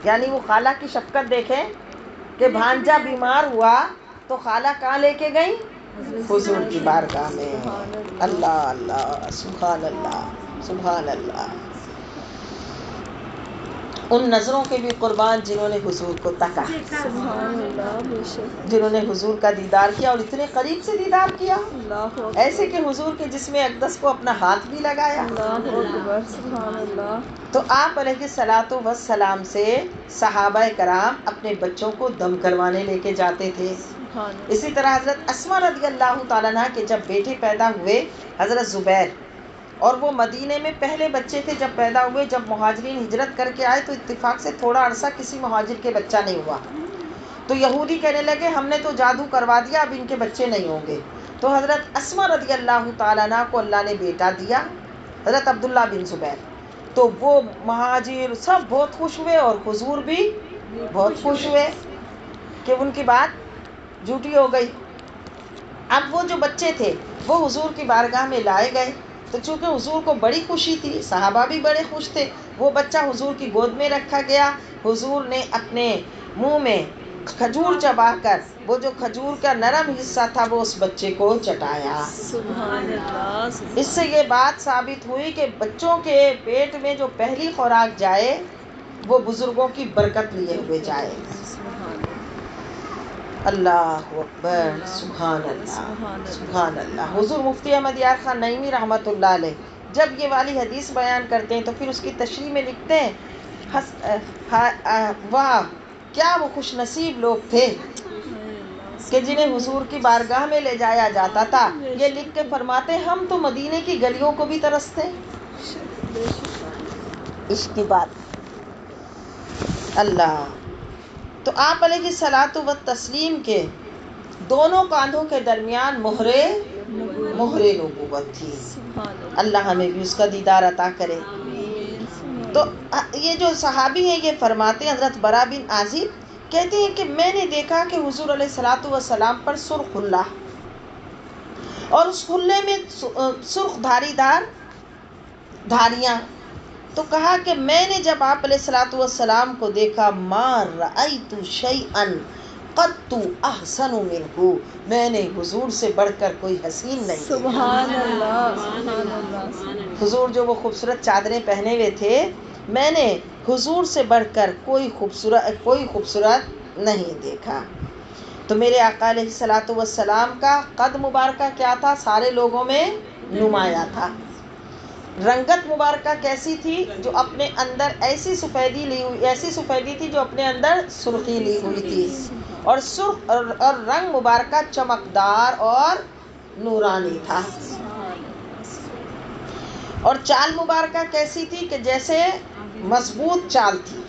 یعنی وہ خالہ کی شفقت دیکھیں کہ بھانجا بیمار ہوا تو خالہ کہاں لے کے گئی؟ حضور کی بارگاہ میں۔ اللہ اللہ، سبحان اللہ، سبحان اللہ۔ ان نظروں کے بھی قربان جنہوں نے حضور کو تکا، جنہوں نے حضور کا دیدار کیا، اور اتنے قریب سے دیدار کیا، ایسے کہ حضور کے جسم اقدس کو اپنا ہاتھ بھی لگایا۔ تو آپ علیہ الصلوۃ والسلام سے صحابہ کرام اپنے بچوں کو دم کروانے لے کے جاتے تھے۔ اسی طرح حضرت اسماء رضی اللہ تعالیٰ عنہ کے جب بیٹے پیدا ہوئے، حضرت زبیر، اور وہ مدینے میں پہلے بچے تھے جب پیدا ہوئے، جب مہاجرین ہجرت کر کے آئے تو اتفاق سے تھوڑا عرصہ کسی مہاجر کے بچہ نہیں ہوا، تو یہودی کہنے لگے ہم نے تو جادو کروا دیا، اب ان کے بچے نہیں ہوں گے، تو حضرت اسماء رضی اللہ تعالیٰ عنہ کو اللہ نے بیٹا دیا، حضرت عبداللہ بن زبیر، تو وہ مہاجر سب بہت خوش ہوئے، اور حضور بھی بہت خوش ہوئے کہ ان کی بات جھوٹی ہو گئی۔ اب وہ جو بچے تھے وہ حضور کی بارگاہ میں لائے گئے، تو چونکہ حضور کو بڑی خوشی تھی، صحابہ بھی بڑے خوش تھے، وہ بچہ حضور کی گود میں رکھا گیا، حضور نے اپنے منہ میں کھجور چبا کر وہ جو کھجور کا نرم حصہ تھا وہ اس بچے کو چٹایا۔ اس سے یہ بات ثابت ہوئی کہ بچوں کے پیٹ میں جو پہلی خوراک جائے وہ بزرگوں کی برکت لیے ہوئے جائے۔ اللہ اکبر، سبحان اللہ، سبحان اللہ۔ حضور مفتی احمد یار خان نعیمی رحمۃ اللہ علیہ جب یہ والی حدیث بیان کرتے ہیں تو پھر اس کی تشریح میں لکھتے ہیں واہ کیا وہ خوش نصیب لوگ تھے کہ جنہیں حضور کی بارگاہ میں لے جایا جاتا تھا. یہ لکھ کے فرماتے ہم تو مدینے کی گلیوں کو بھی ترستے. عشق کی بات اللہ. تو آپ علیہ الصلوۃ والتسلیم کے دونوں کاندھوں کے درمیان مہرے نبوت تھی. اللہ ہمیں بھی اس کا دیدار عطا کرے. تو یہ جو صحابی ہیں یہ فرماتے ہیں حضرت برا بن عازب کہتے ہیں کہ میں نے دیکھا کہ حضور علیہ الصلوۃ والسلام پر سرخ حلہ اور اس حلے میں سرخ دھاری دار دھاریاں. تو کہا کہ میں نے جب آپ علیہ الصلوۃ والسلام کو دیکھا ما رأیت شیئا قط احسن منہ, میں نے حضور سے بڑھ کر کوئی حسین نہیں دیکھا. سبحان اللہ, سبحان اللہ. حضور جو وہ خوبصورت چادریں پہنے ہوئے تھے میں نے حضور سے بڑھ کر کوئی خوبصورت نہیں دیکھا. تو میرے آقا علیہ الصلوۃ والسلام کا قد مبارکہ کیا تھا؟ سارے لوگوں میں نمایاں تھا. رنگت مبارکہ کیسی تھی؟ جو اپنے اندر ایسی سفیدی تھی جو اپنے اندر سرخی لی ہوئی تھی. اور سرخ اور رنگ مبارکہ چمکدار اور نورانی تھا. اور چال مبارکہ کیسی تھی کہ جیسے مضبوط چال تھی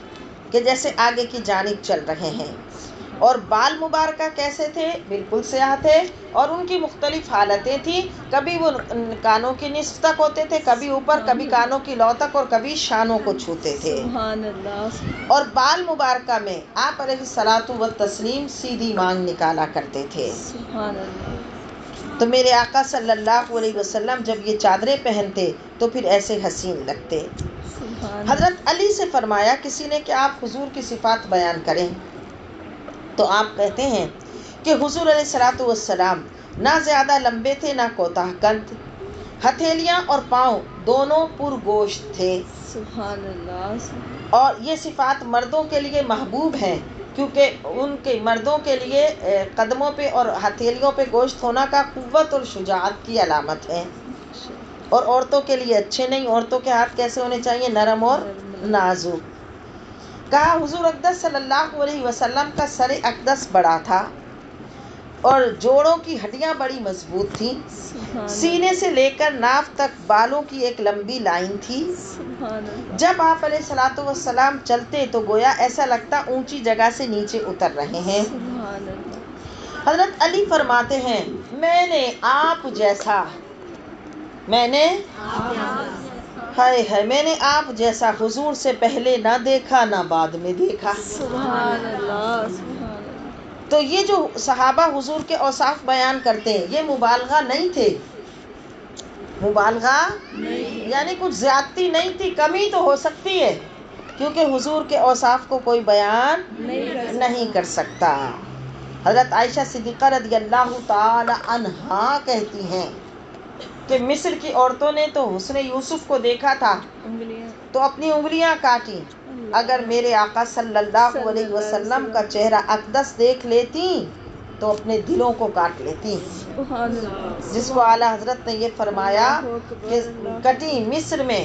کہ جیسے آگے کی جانب چل رہے ہیں. اور بال مبارکہ کیسے تھے؟ بالکل سیاہ تھے اور ان کی مختلف حالتیں تھیں. کبھی وہ کانوں کی نصف تک ہوتے تھے, کبھی اوپر, کبھی کانوں کی لو تک اور کبھی شانوں کو چھوتے تھے. سبحان اللہ. اور بال مبارکہ میں آپ علیہ الصلوۃ والتسلیم سیدھی مانگ نکالا کرتے تھے. سبحان اللہ. تو میرے آقا صلی اللہ علیہ وسلم جب یہ چادریں پہنتے تو پھر ایسے حسین لگتے. حضرت علی سے فرمایا کسی نے کہ آپ حضور کی صفات بیان کریں. تو آپ کہتے ہیں کہ حضور علیہ الصلوۃ والسلام نہ زیادہ لمبے تھے نہ کوتاہ کند, ہتھیلیاں اور پاؤں دونوں پرگوشت تھے. سبحان اللہ. اور یہ صفات مردوں کے لیے محبوب ہیں کیونکہ ان کے مردوں کے لیے قدموں پہ اور ہتھیلیوں پہ گوشت ہونا کا قوت اور شجاعت کی علامت ہے. اور عورتوں کے لیے اچھے نہیں. عورتوں کے ہاتھ کیسے ہونے چاہیے؟ نرم اور نازک. کہا حضور اقدس صلی اللہ علیہ وسلم کا سر اقدس بڑا تھا اور جوڑوں کی ہڈیاں بڑی مضبوط تھیں. سینے سے لے کر ناف تک بالوں کی ایک لمبی لائن تھی. جب آپ علیہ الصلوۃ والسلام چلتے تو گویا ایسا لگتا اونچی جگہ سے نیچے اتر رہے ہیں. حضرت علی فرماتے ہیں میں نے آپ جیسا حضور سے پہلے نہ دیکھا نہ بعد میں دیکھا. سبحان اللہ. تو یہ جو صحابہ حضور کے اوصاف بیان کرتے ہیں یہ مبالغہ نہیں تھے. یعنی کچھ زیادتی نہیں تھی. کمی تو ہو سکتی ہے کیونکہ حضور کے اوصاف کو کوئی بیان نہیں کر سکتا. حضرت عائشہ صدیقہ رضی اللہ تعالی عنہا کہتی ہیں کہ مصر کی عورتوں نے تو حسن یوسف کو دیکھا تھا تو اپنی انگلیاں کاٹی. اگر میرے آقا صلی اللہ علیہ وسلم کا چہرہ اقدس دیکھ لیتی تو اپنے دلوں کو کاٹ لیتی. جس کو اعلیٰ حضرت نے یہ فرمایا کہ کٹی مصر میں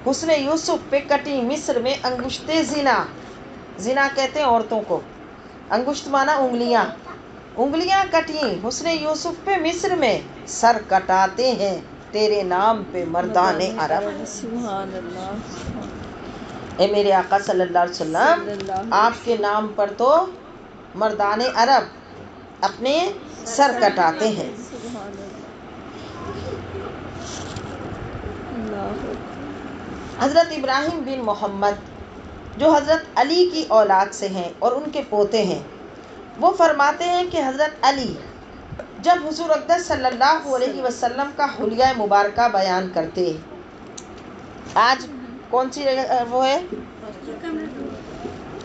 حسن یوسف پہ کٹی مصر میں انگشتے زنا کہتے ہیں عورتوں کو. انگشت مانا انگلیاں کٹی حسن یوسف پہ مصر میں, سر کٹاتے ہیں تیرے نام پہ مردان عرب. سبحان اللہ. اے میرے آقا صلی اللہ علیہ وسلم آپ کے نام پر تو مردان عرب اپنے سر کٹاتے ہیں. حضرت ابراہیم بن محمد جو حضرت علی کی اولاد سے ہیں اور ان کے پوتے ہیں وہ فرماتے ہیں کہ حضرت علی جب حضور اقدس صلی اللہ علیہ وسلم کا حلیہ مبارکہ بیان کرتے. آج کون سی وہ ہے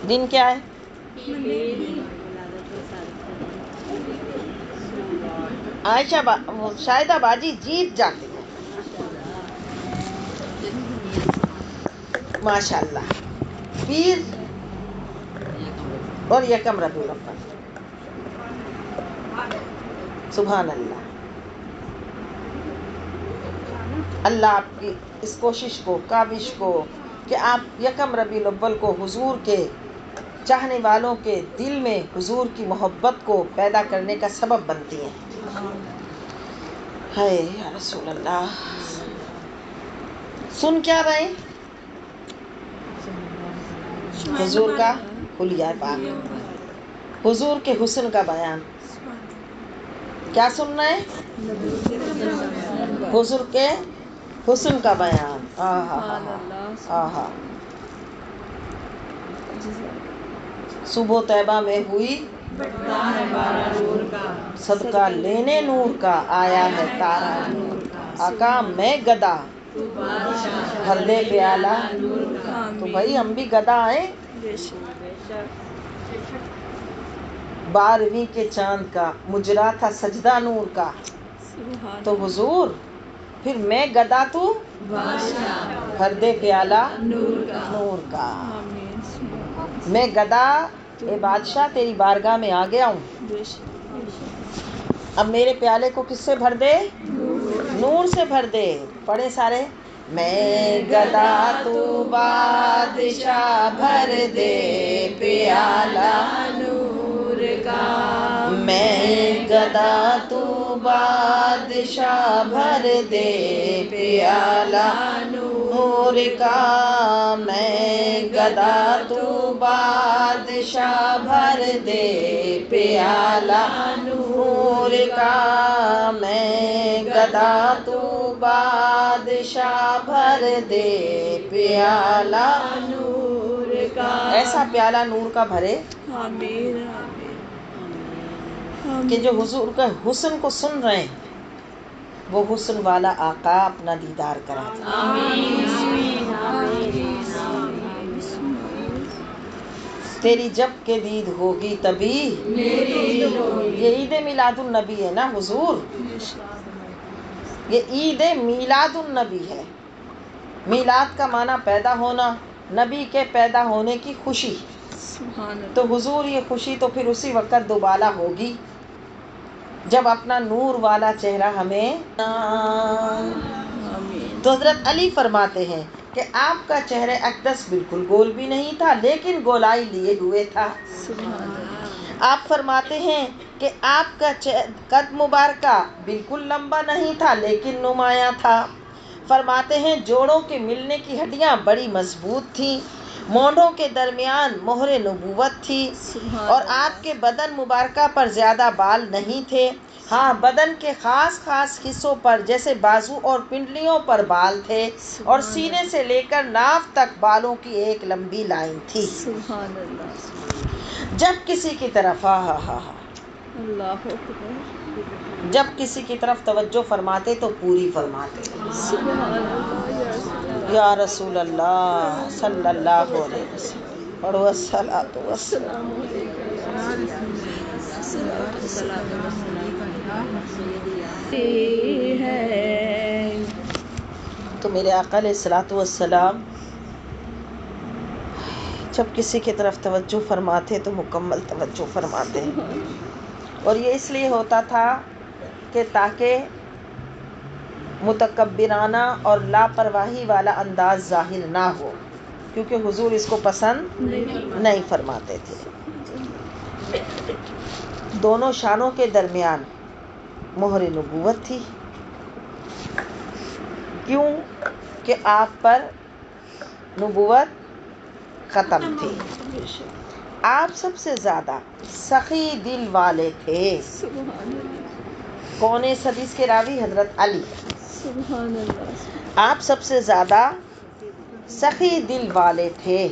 دن کیا ہے؟ عائشہ شاہدہ باجی جیت جاتے ہیں ماشاء اللہ. پیر اور یکم ربیع الاول. سبحان اللہ. اللہ آپ کی اس کوشش کو کاوش کو کہ آپ یکم ربیع الاول کو حضور کے چاہنے والوں کے دل میں حضور کی محبت کو پیدا کرنے کا سبب بنتی ہیں. ہے یا رسول اللہ. سن کیا رہے؟ حضور کا حلیہ پاک، حضور کے حسن کا بیان. کیا سننا ہے؟ حضور کے حسن کا بیان. آہا. صبح طیبہ میں ہوئی صدقہ لینے نور کا، آیا ہے تارا نور کا. آقا میں گدا بھر دے پیالہ. تو بھائی ہم بھی گدا آئے. 12ویں کے چاند کا مجرا تھا سجدہ نور کا. تو حضور پھر میں گدا تو بھر دے پیالہ نور کا. میں گدا اے بادشاہ تیری بارگاہ میں آ گیا ہوں. اب میرے پیالے کو کس سے بھر دے؟ نور سے بھر دے. پڑھے سارے. میں گدا تو بادشاہ بھر دے پیالہ نور کا. میں گدا تو بادشاہ بھر دے پیالہ نور کا. میں گدا تو بادشاہ بھر دے پیالہ نور کا. میں گدا تو بادشاہ بھر دے پیالہ نور کا. ایسا پیالہ نور کا بھرے کہ جو حضور کا حسن کو سن رہے ہیں وہ حسن والا آقا اپنا دیدار کراتا. تیری جب کے دید ہوگی تبھی. یہ عید میلاد النبی ہے نا حضور. یہ عید میلاد النبی ہے. میلاد کا معنی پیدا ہونا، نبی کے پیدا ہونے کی خوشی. تو حضور یہ خوشی تو پھر اسی وقت دوبالا ہوگی جب اپنا نور والا چہرہ ہمیں. تو حضرت علی فرماتے ہیں کہ آپ کا چہرہ اقدس بالکل گول بھی نہیں تھا لیکن گولائی لیے ہوئے تھا. آپ فرماتے ہیں کہ آپ کا قد مبارکہ بالکل لمبا نہیں تھا لیکن نمایاں تھا. فرماتے ہیں جوڑوں کے ملنے کی ہڈیاں بڑی مضبوط تھیں، مونڈوں کے درمیان مہر نبوت تھی، اور آپ کے بدن مبارکہ پر زیادہ بال نہیں تھے. ہاں بدن کے خاص خاص حصوں پر جیسے بازو اور پنڈلیوں پر بال تھے، اور سینے سے لے کر ناف تک بالوں کی ایک لمبی لائن تھی. جب کسی کی طرف جب کسی کی طرف توجہ فرماتے تو پوری فرماتے. یا رسول اللہ صلی اللہ علیہ وسلم. پڑھو الصلاۃ والسلام. تو میرے آقا علیہ الصلاۃ والسلام جب کسی کی طرف توجہ فرماتے تو مکمل توجہ فرماتے. اور یہ اس لیے ہوتا تھا کہ تاکہ متکبرانہ اور لاپرواہی والا انداز ظاہر نہ ہو، کیونکہ حضور اس کو پسند نہیں فرماتے تھے. دونوں شانوں کے درمیان مہر نبوت تھی. کیوں کہ آپ پر نبوت ختم تھی. آپ سب سے زیادہ سخی دل والے تھے. کون اس حدیث کے راوی؟ حضرت علی. آپ سب سے زیادہ سخی دل والے تھے.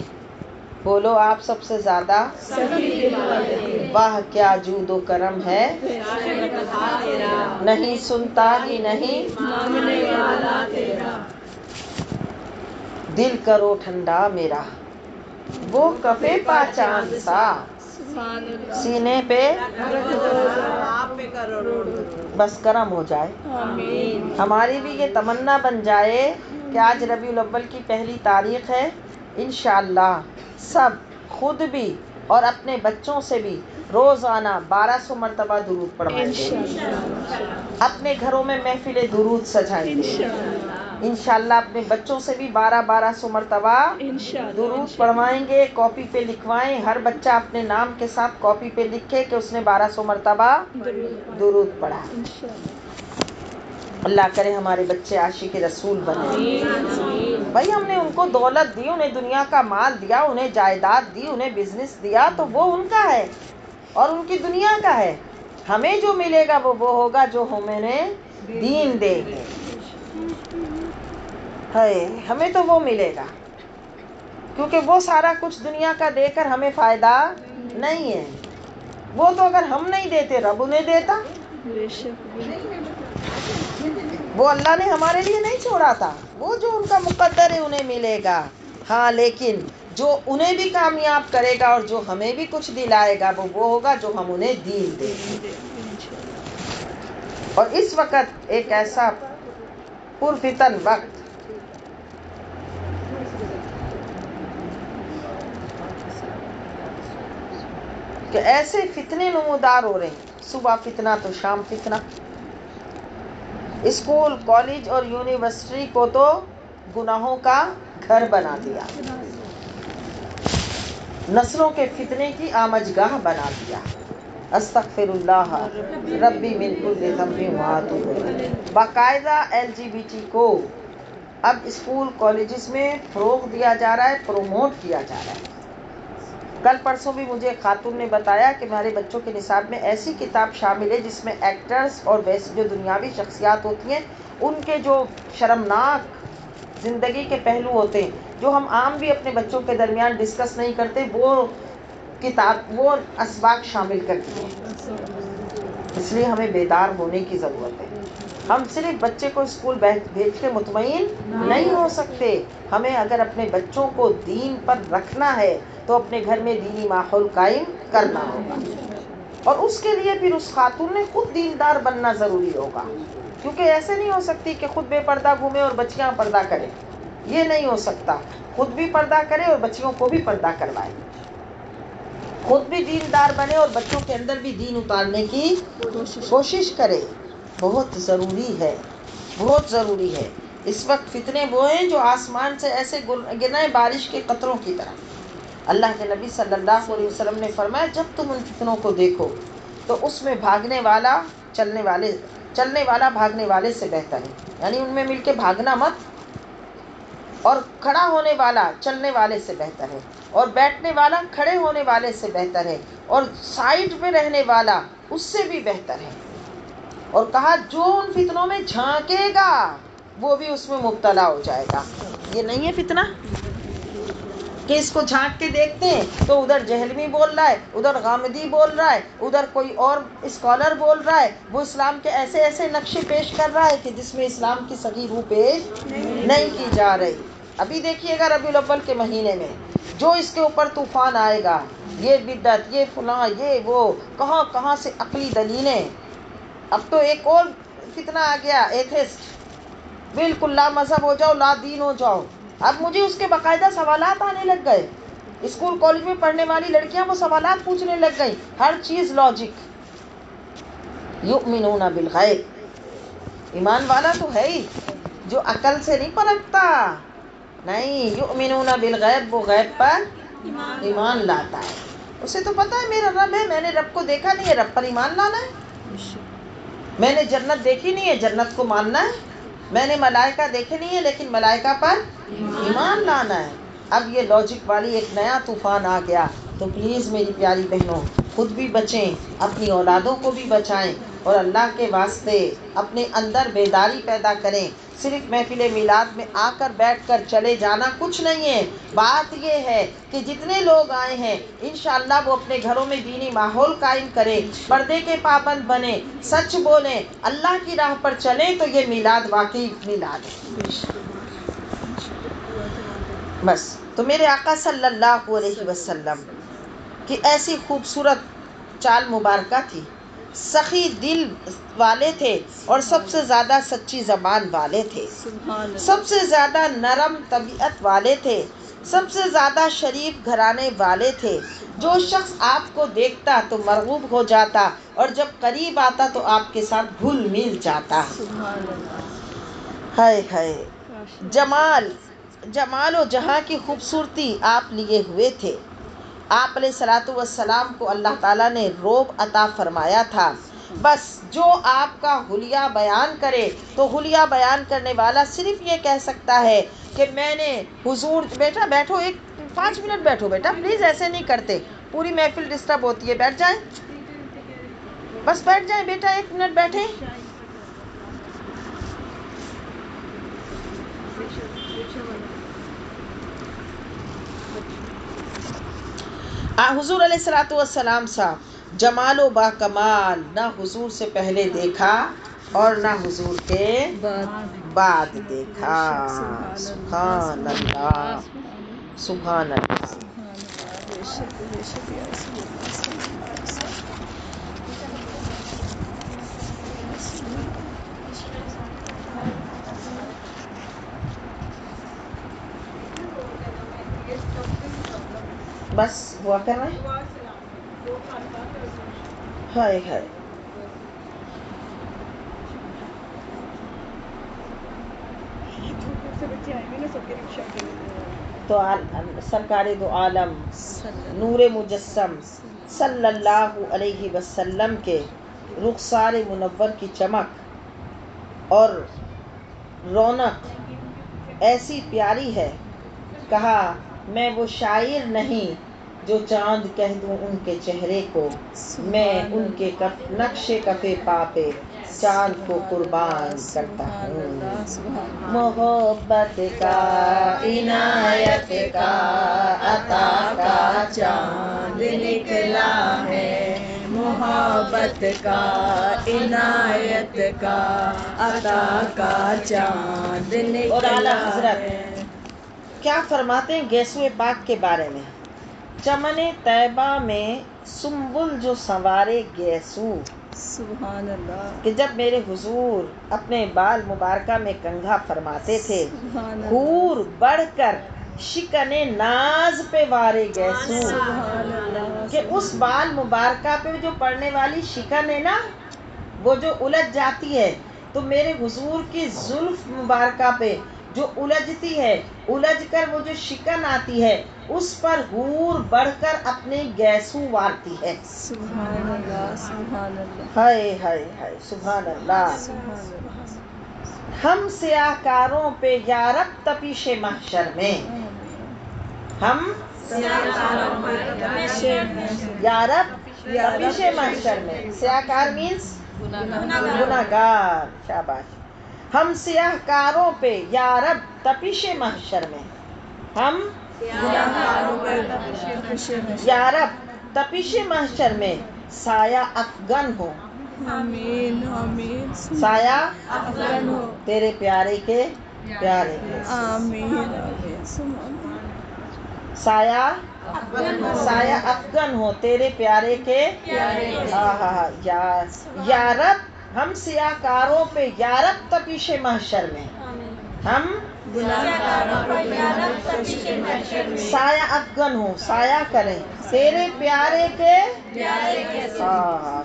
بولو آپ سب سے زیادہ سخی دل والے تھے. واہ کیا جود و کرم ہے، نہیں سنتا ہی نہیں مانگنے والا تیرا. دل کرو ٹھنڈا میرا وہ کفے پا چاند سا، سینے پہ بس کرم ہو جائے. ہماری بھی یہ تمنا بن جائے کہ آج ربیع الاول کی پہلی تاریخ ہے، انشاءاللہ سب خود بھی اور اپنے بچوں سے بھی روزانہ 1200 مرتبہ درود پڑھوائیں گے. اپنے گھروں میں محفل درود سجائیں گے. انشاءاللہ اپنے بچوں سے بھی 1200 مرتبہ درود پڑھوائیں گے، کاپی پہ لکھوائیں، ہر بچہ اپنے نام کے ساتھ کاپی پہ لکھے کہ اس نے 1200 مرتبہ درود پڑھا۔ اللہ کرے ہمارے بچے عاشق رسول بنے۔ بھائی ہم نے ان کو دولت دی، انہیں دنیا کا مال دیا، انہیں جائیداد دی، انہیں بزنس دیا، تو وہ ان کا ہے اور ان کی دنیا کا ہے۔ ہمیں جو ملے گا وہ ہوگا جو ہمیں دین دے گے، ہمیں تو وہ ملے گا، کیونکہ وہ سارا کچھ دنیا کا دے کر ہمیں فائدہ نہیں ہے۔ وہ تو اگر ہم نہیں دیتے رب انہیں دیتا، وہ اللہ نے ہمارے لیے نہیں چھوڑا تھا، وہ جو ان کا مقدر ہے انہیں ملے گا۔ ہاں لیکن جو انہیں بھی کامیاب کرے گا اور جو ہمیں بھی کچھ دلائے گا وہ ہوگا جو ہم انہیں دین دیں گے۔ اور اس وقت ایک ایسا پرفتن وقت کہ ایسے فتنے نمودار ہو رہے ہیں، صبح فتنہ تو شام فتنہ، اسکول، کالج اور یونیورسٹی کو تو گناہوں کا گھر بنا دیا، نسلوں کے فتنے کی آمجگاہ بنا دیا۔ استغفر اللہ ربی من کل ذنب واتوب الیہ۔ باقاعدہ LGBT کو اب اسکول کالجز میں فروغ دیا جا رہا ہے، پروموٹ کیا جا رہا ہے۔ کل پرسوں بھی مجھے ایک خاتون نے بتایا کہ ہمارے بچوں کے نصاب میں ایسی کتاب شامل ہے جس میں ایکٹرز اور ویسے جو دنیاوی شخصیات ہوتی ہیں ان کے جو شرمناک زندگی کے پہلو ہوتے ہیں جو ہم عام بھی اپنے بچوں کے درمیان ڈسکس نہیں کرتے، وہ کتاب وہ اسباق شامل کرتی ہے۔ اس لیے ہمیں بیدار ہونے کی ضرورت ہے۔ ہم صرف بچے کو اسکول بھیج کے مطمئن نہیں ہو سکتے، ہمیں اگر اپنے بچوں کو دین پر رکھنا ہے تو اپنے گھر میں دینی ماحول قائم کرنا ہوگا، اور اس کے لیے پھر اس خاتون نے خود دیندار بننا ضروری ہوگا، کیونکہ ایسے نہیں ہو سکتی کہ خود بے پردہ گھومے اور بچیاں پردہ کریں، یہ نہیں ہو سکتا۔ خود بھی پردہ کرے اور بچیوں کو بھی پردہ کروائے، خود بھی دیندار بنے اور بچوں کے اندر بھی دین اتارنے کی کوشش کرے۔ بہت ضروری ہے، بہت ضروری ہے۔ اس وقت فتنے وہ ہیں جو آسمان سے ایسے گر رہے ہیں بارش کے قطروں کی طرح۔ اللہ کے نبی صلی اللہ علیہ وسلم نے فرمایا جب تم ان فتنوں کو دیکھو تو اس میں بھاگنے والا چلنے والا بھاگنے والے سے بہتر ہے، یعنی ان میں مل کے بھاگنا مت، اور کھڑا ہونے والا چلنے والے سے بہتر ہے، اور بیٹھنے والا کھڑے ہونے والے سے بہتر ہے، اور سائڈ پہ رہنے والا اس سے بھی بہتر ہے۔ اور کہا جو ان فتنوں میں جھانکے گا وہ بھی اس میں مبتلا ہو جائے گا۔ یہ نہیں ہے فتنہ کہ اس کو جھانک کے دیکھتے ہیں تو ادھر جہلمی بول رہا ہے، ادھر غامدی بول رہا ہے، ادھر کوئی اور اسکالر بول رہا ہے، وہ اسلام کے ایسے ایسے نقشے پیش کر رہا ہے کہ جس میں اسلام کی صحیح روح پیش نہیں کی جا رہی۔ ابھی دیکھیے گا ربیع الاول کے مہینے میں جو اس کے اوپر طوفان آئے گا، یہ بدعت، یہ فلاں، یہ وہ، کہاں کہاں سے عقلی دلیلیں۔ اب تو ایک اور فتنہ آ گیا، ایتھسٹ، بالکل لا مذہب ہو جاؤ، لا دین ہو جاؤ۔ اب مجھے اس کے باقاعدہ سوالات آنے لگ گئے، اسکول کالج میں پڑھنے والی لڑکیاں وہ سوالات پوچھنے لگ گئیں، ہر چیز لاجک۔ یؤمنون بالغیب، ایمان والا تو ہے ہی جو عقل سے نہیں پرکھتا، نہیں، یؤمنون بالغیب، وہ غیب پر ایمان لاتا ہے، اسے تو پتا ہے میرا رب ہے، میں نے رب کو دیکھا نہیں ہے، رب پر ایمان لانا ہے۔ میں نے جنت دیکھی نہیں ہے، جنت کو ماننا ہے۔ میں نے ملائکہ دیکھے نہیں ہے لیکن ملائکہ پر ایمان لانا ہے۔ اب یہ لاجک والی ایک نیا طوفان آ گیا، تو پلیز میری پیاری بہنوں خود بھی بچیں، اپنی اولادوں کو بھی بچائیں، اور اللہ کے واسطے اپنے اندر بیداری پیدا کریں۔ صرف محفل میلاد میں آ کر بیٹھ کر چلے جانا کچھ نہیں ہے، بات یہ ہے کہ جتنے لوگ آئے ہیں انشاءاللہ وہ اپنے گھروں میں دینی ماحول قائم کریں، پردے کے پابند بنیں، سچ بولیں، اللہ کی راہ پر چلیں، تو یہ میلاد واقعی میلاد ہے۔ بس تو میرے آقا صلی اللہ علیہ وسلم کی ایسی خوبصورت چال مبارکہ تھی، سخی دل والے تھے اور سب سے زیادہ سچی زبان والے تھے، سب سے زیادہ نرم طبیعت والے تھے، سب سے زیادہ شریف گھرانے والے تھے۔ جو شخص آپ کو دیکھتا تو مرغوب ہو جاتا اور جب قریب آتا تو آپ کے ساتھ گھل مل جاتا۔ ہائے ہائے، جمال و جہاں کی خوبصورتی آپ لیے ہوئے تھے. آپ علیہ الصلوۃ والسلام کو اللہ تعالیٰ نے روب عطا فرمایا تھا. بس جو آپ کا حلیہ بیان کرے تو حلیہ بیان کرنے والا صرف یہ کہہ سکتا ہے کہ میں نے حضور. بیٹا بیٹھو، ایک 5 منٹ بیٹھو بیٹا پلیز، ایسے نہیں کرتے، پوری محفل ڈسٹرب ہوتی ہے. بیٹھ جائیں، بس بیٹھ جائیں بیٹا، 1 منٹ بیٹھیں. حضور علیہ الصلوۃ والسلام صاحب جمال و با کمال نہ حضور سے پہلے دیکھا اور نہ حضور کے بعد دیکھا. سبحان اللہ، سبحان اللہ. بس ہوا کر رہے ہیں. ہائے ہائے. تو سرکار دو عالم نور مجسم صلی اللہ علیہ وسلم کے رخسار منور کی چمک اور رونق ایسی پیاری ہے، کہا میں وہ شاعر نہیں جو چاند کہہ دوں ان کے چہرے کو، میں ان کے نقش کف پا پہ چاند کو قربان کرتا ہوں. محبت کا عنایت کا عطا کا چاند نکلا ہے، محبت کا عنایت کا عطا کا چاند نکلا. اور اعلیٰ حضرت کیا فرماتے ہیں گیسوئے پاک کے بارے میں؟ چمن طیبہ میں سنبل جو سنوارے گیسو. سبحان اللہ. کہ جب میرے حضور اپنے بال مبارکہ میں کنگھا فرماتے تھے، حور بڑھ کر شکن ناز پہ وارے گیسو. کہ اس بال مبارکہ پہ جو پڑنے والی شکن ہے نا، وہ جو الجھ جاتی ہے، تو میرے حضور کی زلف مبارکہ پہ جو الجھتی ہے، الجھ کر وہ جو شکن آتی ہے، اس پر حور بڑھ کر اپنے گیسو وارتی ہے. سبحان اللہ، سبحان اللہ. ہائے ہائے ہائے، سبحان اللہ. ہم سیاہ کاروں پہ یارب تپیش محشر میں، ہم یارب تپیش محشر میں. سیاہ کار مینس گناہگار. شاباش. ہم سیاہ کاروں پہ یارب تپیش محشر میں، ہم یارب تپیش محشر میں سایہ افغن ہو. آمین آمین. سایہ افغن ہو تیرے پیارے کے پیارے کے. آمین آمین. سایہ افغن ہو تیرے پیارے کے پیارے. یارب ہم سیاہ کاروں پہ یارب تپیش محشر میں، ہم سایہ افغن ہو، سایہ کریں تیرے پیارے کے.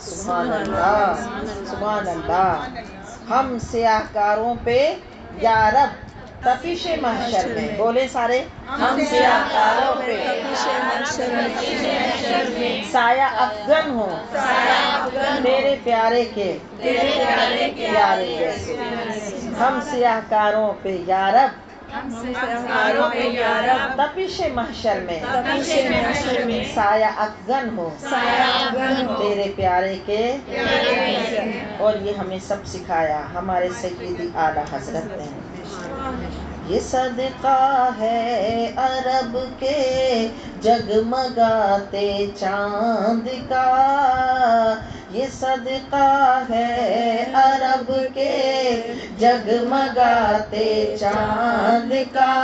سبحان اللہ، سبحان اللہ. ہم سیاہ کاروں پہ یارب تپیش محشر میں. بولے سارے. ہم سیاہ کاروں پہ سایہ افغن ہو تیرے پیارے کے پیارے جیسے. ہم سیاہ کاروں پہ یارب تپیش محشر میں سایہ افغن ہو تیرے پیارے کے. اور یہ ہمیں سب سکھایا ہمارے سیدی اعلیٰ حضرت نے. یہ صدقہ ہے عرب کے جگمگاتے چاند کا، یہ صدقہ ہے عرب کے جگمگاتے چاند کا.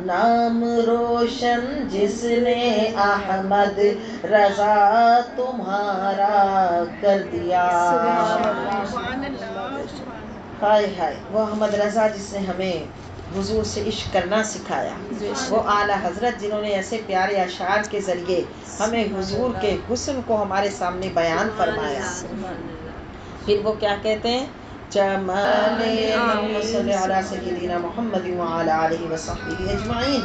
نام روشن جس نے احمد رضا تمہارا کر دیا. ہائے ہائے. وہ احمد رضا جس نے ہمیں حضور سے عشق کرنا سکھایا، وہ اعلیٰ حضرت جنہوں نے ایسے پیارے اشعار کے ذریعے ہمیں حضور کے حسن کو ہمارے سامنے بیان فرمایا. پھر وہ کیا کہتے ہیں؟ جمال اللهم صل على سيدنا محمد وعلى آله وصحبه اجمعین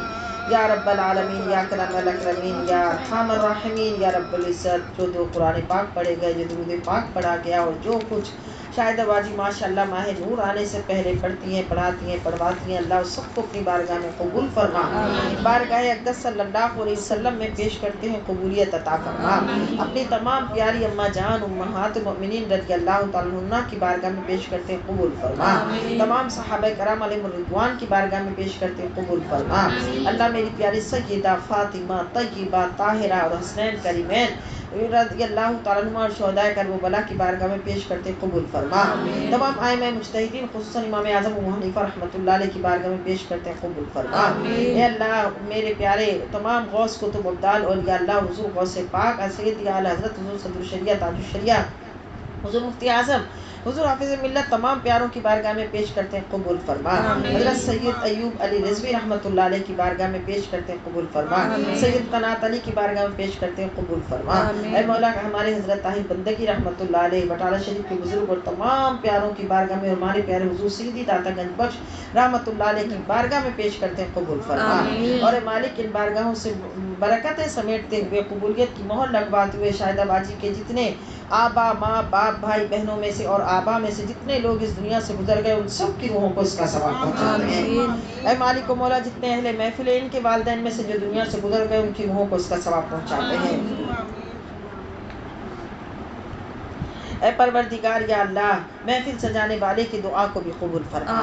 یا رب العالمین یا کرم الاکرمین یا ارحم الراحمین یا رب العزت. جو دو قرآن پاک پڑھے گئے، جو درود پاک پڑھا گیا، اور جو کچھ شاہدہ باجی ماشاءاللہ ماہ نور آنے سے پہلے پڑھتی ہیں، پڑھاتی ہیں، پڑھواتی ہیں، اللہ اس سب کو اپنی بارگاہ میں قبول فرما. بارگاہ اقدس صلی اللہ علیہ وسلم میں پیش کرتے ہیں، قبولیت عطا فرما. اپنی تمام پیاری اماں جان امہات المؤمنین رضی اللہ تعالیٰ عنہ کی بارگاہ میں پیش کرتے ہیں، قبول فرما. تمام صحابہ کرام علیہم الرضوان کی بارگاہ میں پیش کرتے ہیں، قبول فرما. اللہ میری پیاری سیدہ فاطمہ طیبہ طاہرہ اور حسنین کریمین رضی اللہ تعالیٰ عنہ اور شہداء کربلا کی بارگاہ میں پیش کرتے ہیں، قبول فرما. تمام ائمہ مجتہدین خصوصاً امام اعظم ابو حنیفہ رحمۃ اللہ علیہ کی بارگاہ میں پیش کرتے ہیں، قبول فرما. اے اللہ میرے پیارے تمام غوث کتب ابدال اولیاء اللہ حضور غوث پاک سید اعلی حضرت حضور صدر الشریعہ تاج الشریعہ حضور مفتی اعظم حضور حافظ ملت تمام پیاروں کی بارگاہ میں پیش کرتے ہیں، قبول فرما. حضرت سید ایوب علی رضوی رحمۃ اللہ علیہ کی بارگاہ میں پیش کرتے ہیں، قبول فرما. سید قنات علی کی بارگاہ میں پیش کرتے ہیں، قبول فرما. اے مولا ہمارے حضرت طاہر بندگی رحمۃ اللہ علیہ بٹالہ شریف کے بزرگ اور تمام پیاروں کی بارگاہ میں، اور ہمارے پیارے حضور سیدی داتا گنج بخش رحمۃ اللہ علیہ کی بارگاہ میں پیش کرتے ہیں، قبول فرما. اور مالک ان بارگاہوں سے برکتیں سمیٹتے ہوئے، قبولیت کی مہر لگواتے ہوئے، شاہدہ باجی کے جتنے آبا ماں باپ بھائی بہنوں میں سے اور آبا میں سے جتنے لوگ اس دنیا سے گزر گئے، ان سب کی روحوں کو اس کا ثواب پہنچاتے ہیں. اے مالک و مولا جتنے اہل محفل ان کے والدین میں سے جو دنیا سے گزر گئے، ان کی روحوں کو اس کا ثواب پہنچاتے ہیں. اے پروردگار یا اللہ محفل سجانے والے کی دعا کو بھی قبول فرما.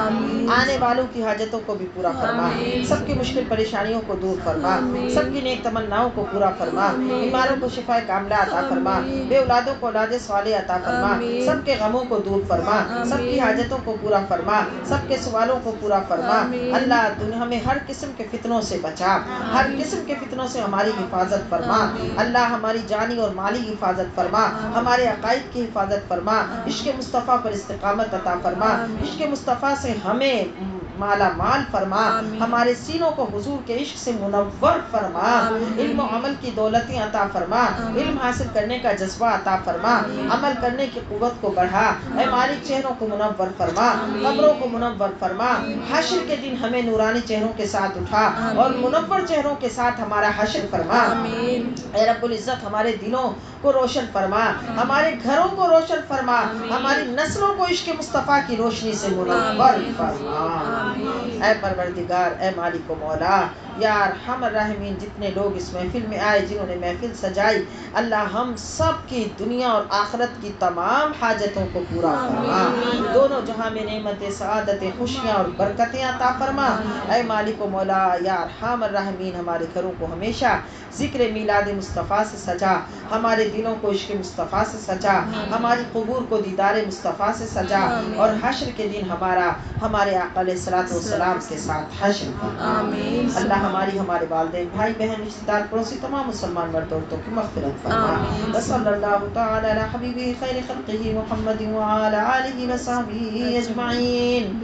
آنے والوں کی حاجتوں کو بھی پورا فرما. سب کی مشکل پریشانیوں کو دور فرما. سب کی نیک تمناؤں کو پورا فرما. بیماروں کو شفا کاملہ عطا فرما. بے اولادوں کو اولاد صالح عطا فرما. سب کے غموں کو دور فرما. سب کی حاجتوں کو پورا فرما. سب کے سوالوں کو پورا فرما. اللہ ہمیں ہر قسم کے فتنوں سے بچا. ہر قسم کے فتنوں سے ہماری حفاظت فرما. اللہ ہماری جانی اور مالی حفاظت فرما. ہمارے عقائد کی حفاظت فرما. عشق مصطفیٰ پر استقامت عطا فرما. عشق مصطفیٰ سے ہمیں مالا مال فرما. ہمارے سینوں کو حضور کے عشق سے منور فرما. علم و عمل کی دولتیں عطا فرما. علم حاصل کرنے کا جذبہ عطا فرما. عمل کرنے کی قوت کو بڑھا. اے مالک چہروں کو منور فرما. قبروں کو منور فرما. حشر کے دن ہمیں نورانی چہروں کے ساتھ اٹھا اور منور چہروں کے ساتھ ہمارا حشر فرما. اے رب العزت ہمارے دلوں کو روشن فرما. ہمارے گھروں کو روشن فرما. ہماری نسلوں کو عشق مصطفیٰ کی روشنی سے منور فرما. اے پروردگار اے مالک و مولا یا ارحم الراحمین جتنے لوگ اس محفل میں آئے، جنہوں نے محفل سجائی، اللہ ہم سب کی دنیا اور آخرت کی تمام حاجتوں کو پورا فرما. دونوں جہاں میں نعمت سعادت خوشیاں اور برکتیں عطا فرما. اے مالک و مولا یا ارحم الراحمین ہمارے گھروں کو ہمیشہ ذکر میلاد مصطفیٰ سے سجا. ہمارے دلوں کو عشق مصطفیٰ سے سجا. ہماری قبور کو دیدار مصطفیٰ سے سجا. اور حشر کے دن ہمارے آقا علیہ الصلوۃ والسلام کے ساتھ حشر فرما. اللہ ہماری ہمارے والدین بھائی بہن رشتہ دار پڑوسی تمام مسلمان مرد عورتوں کی مغفرت فرما. صلی اللہ تعالی علی حبیبہ خیر خلقہ محمد وعلی آلہ وصحبہ اجمعین.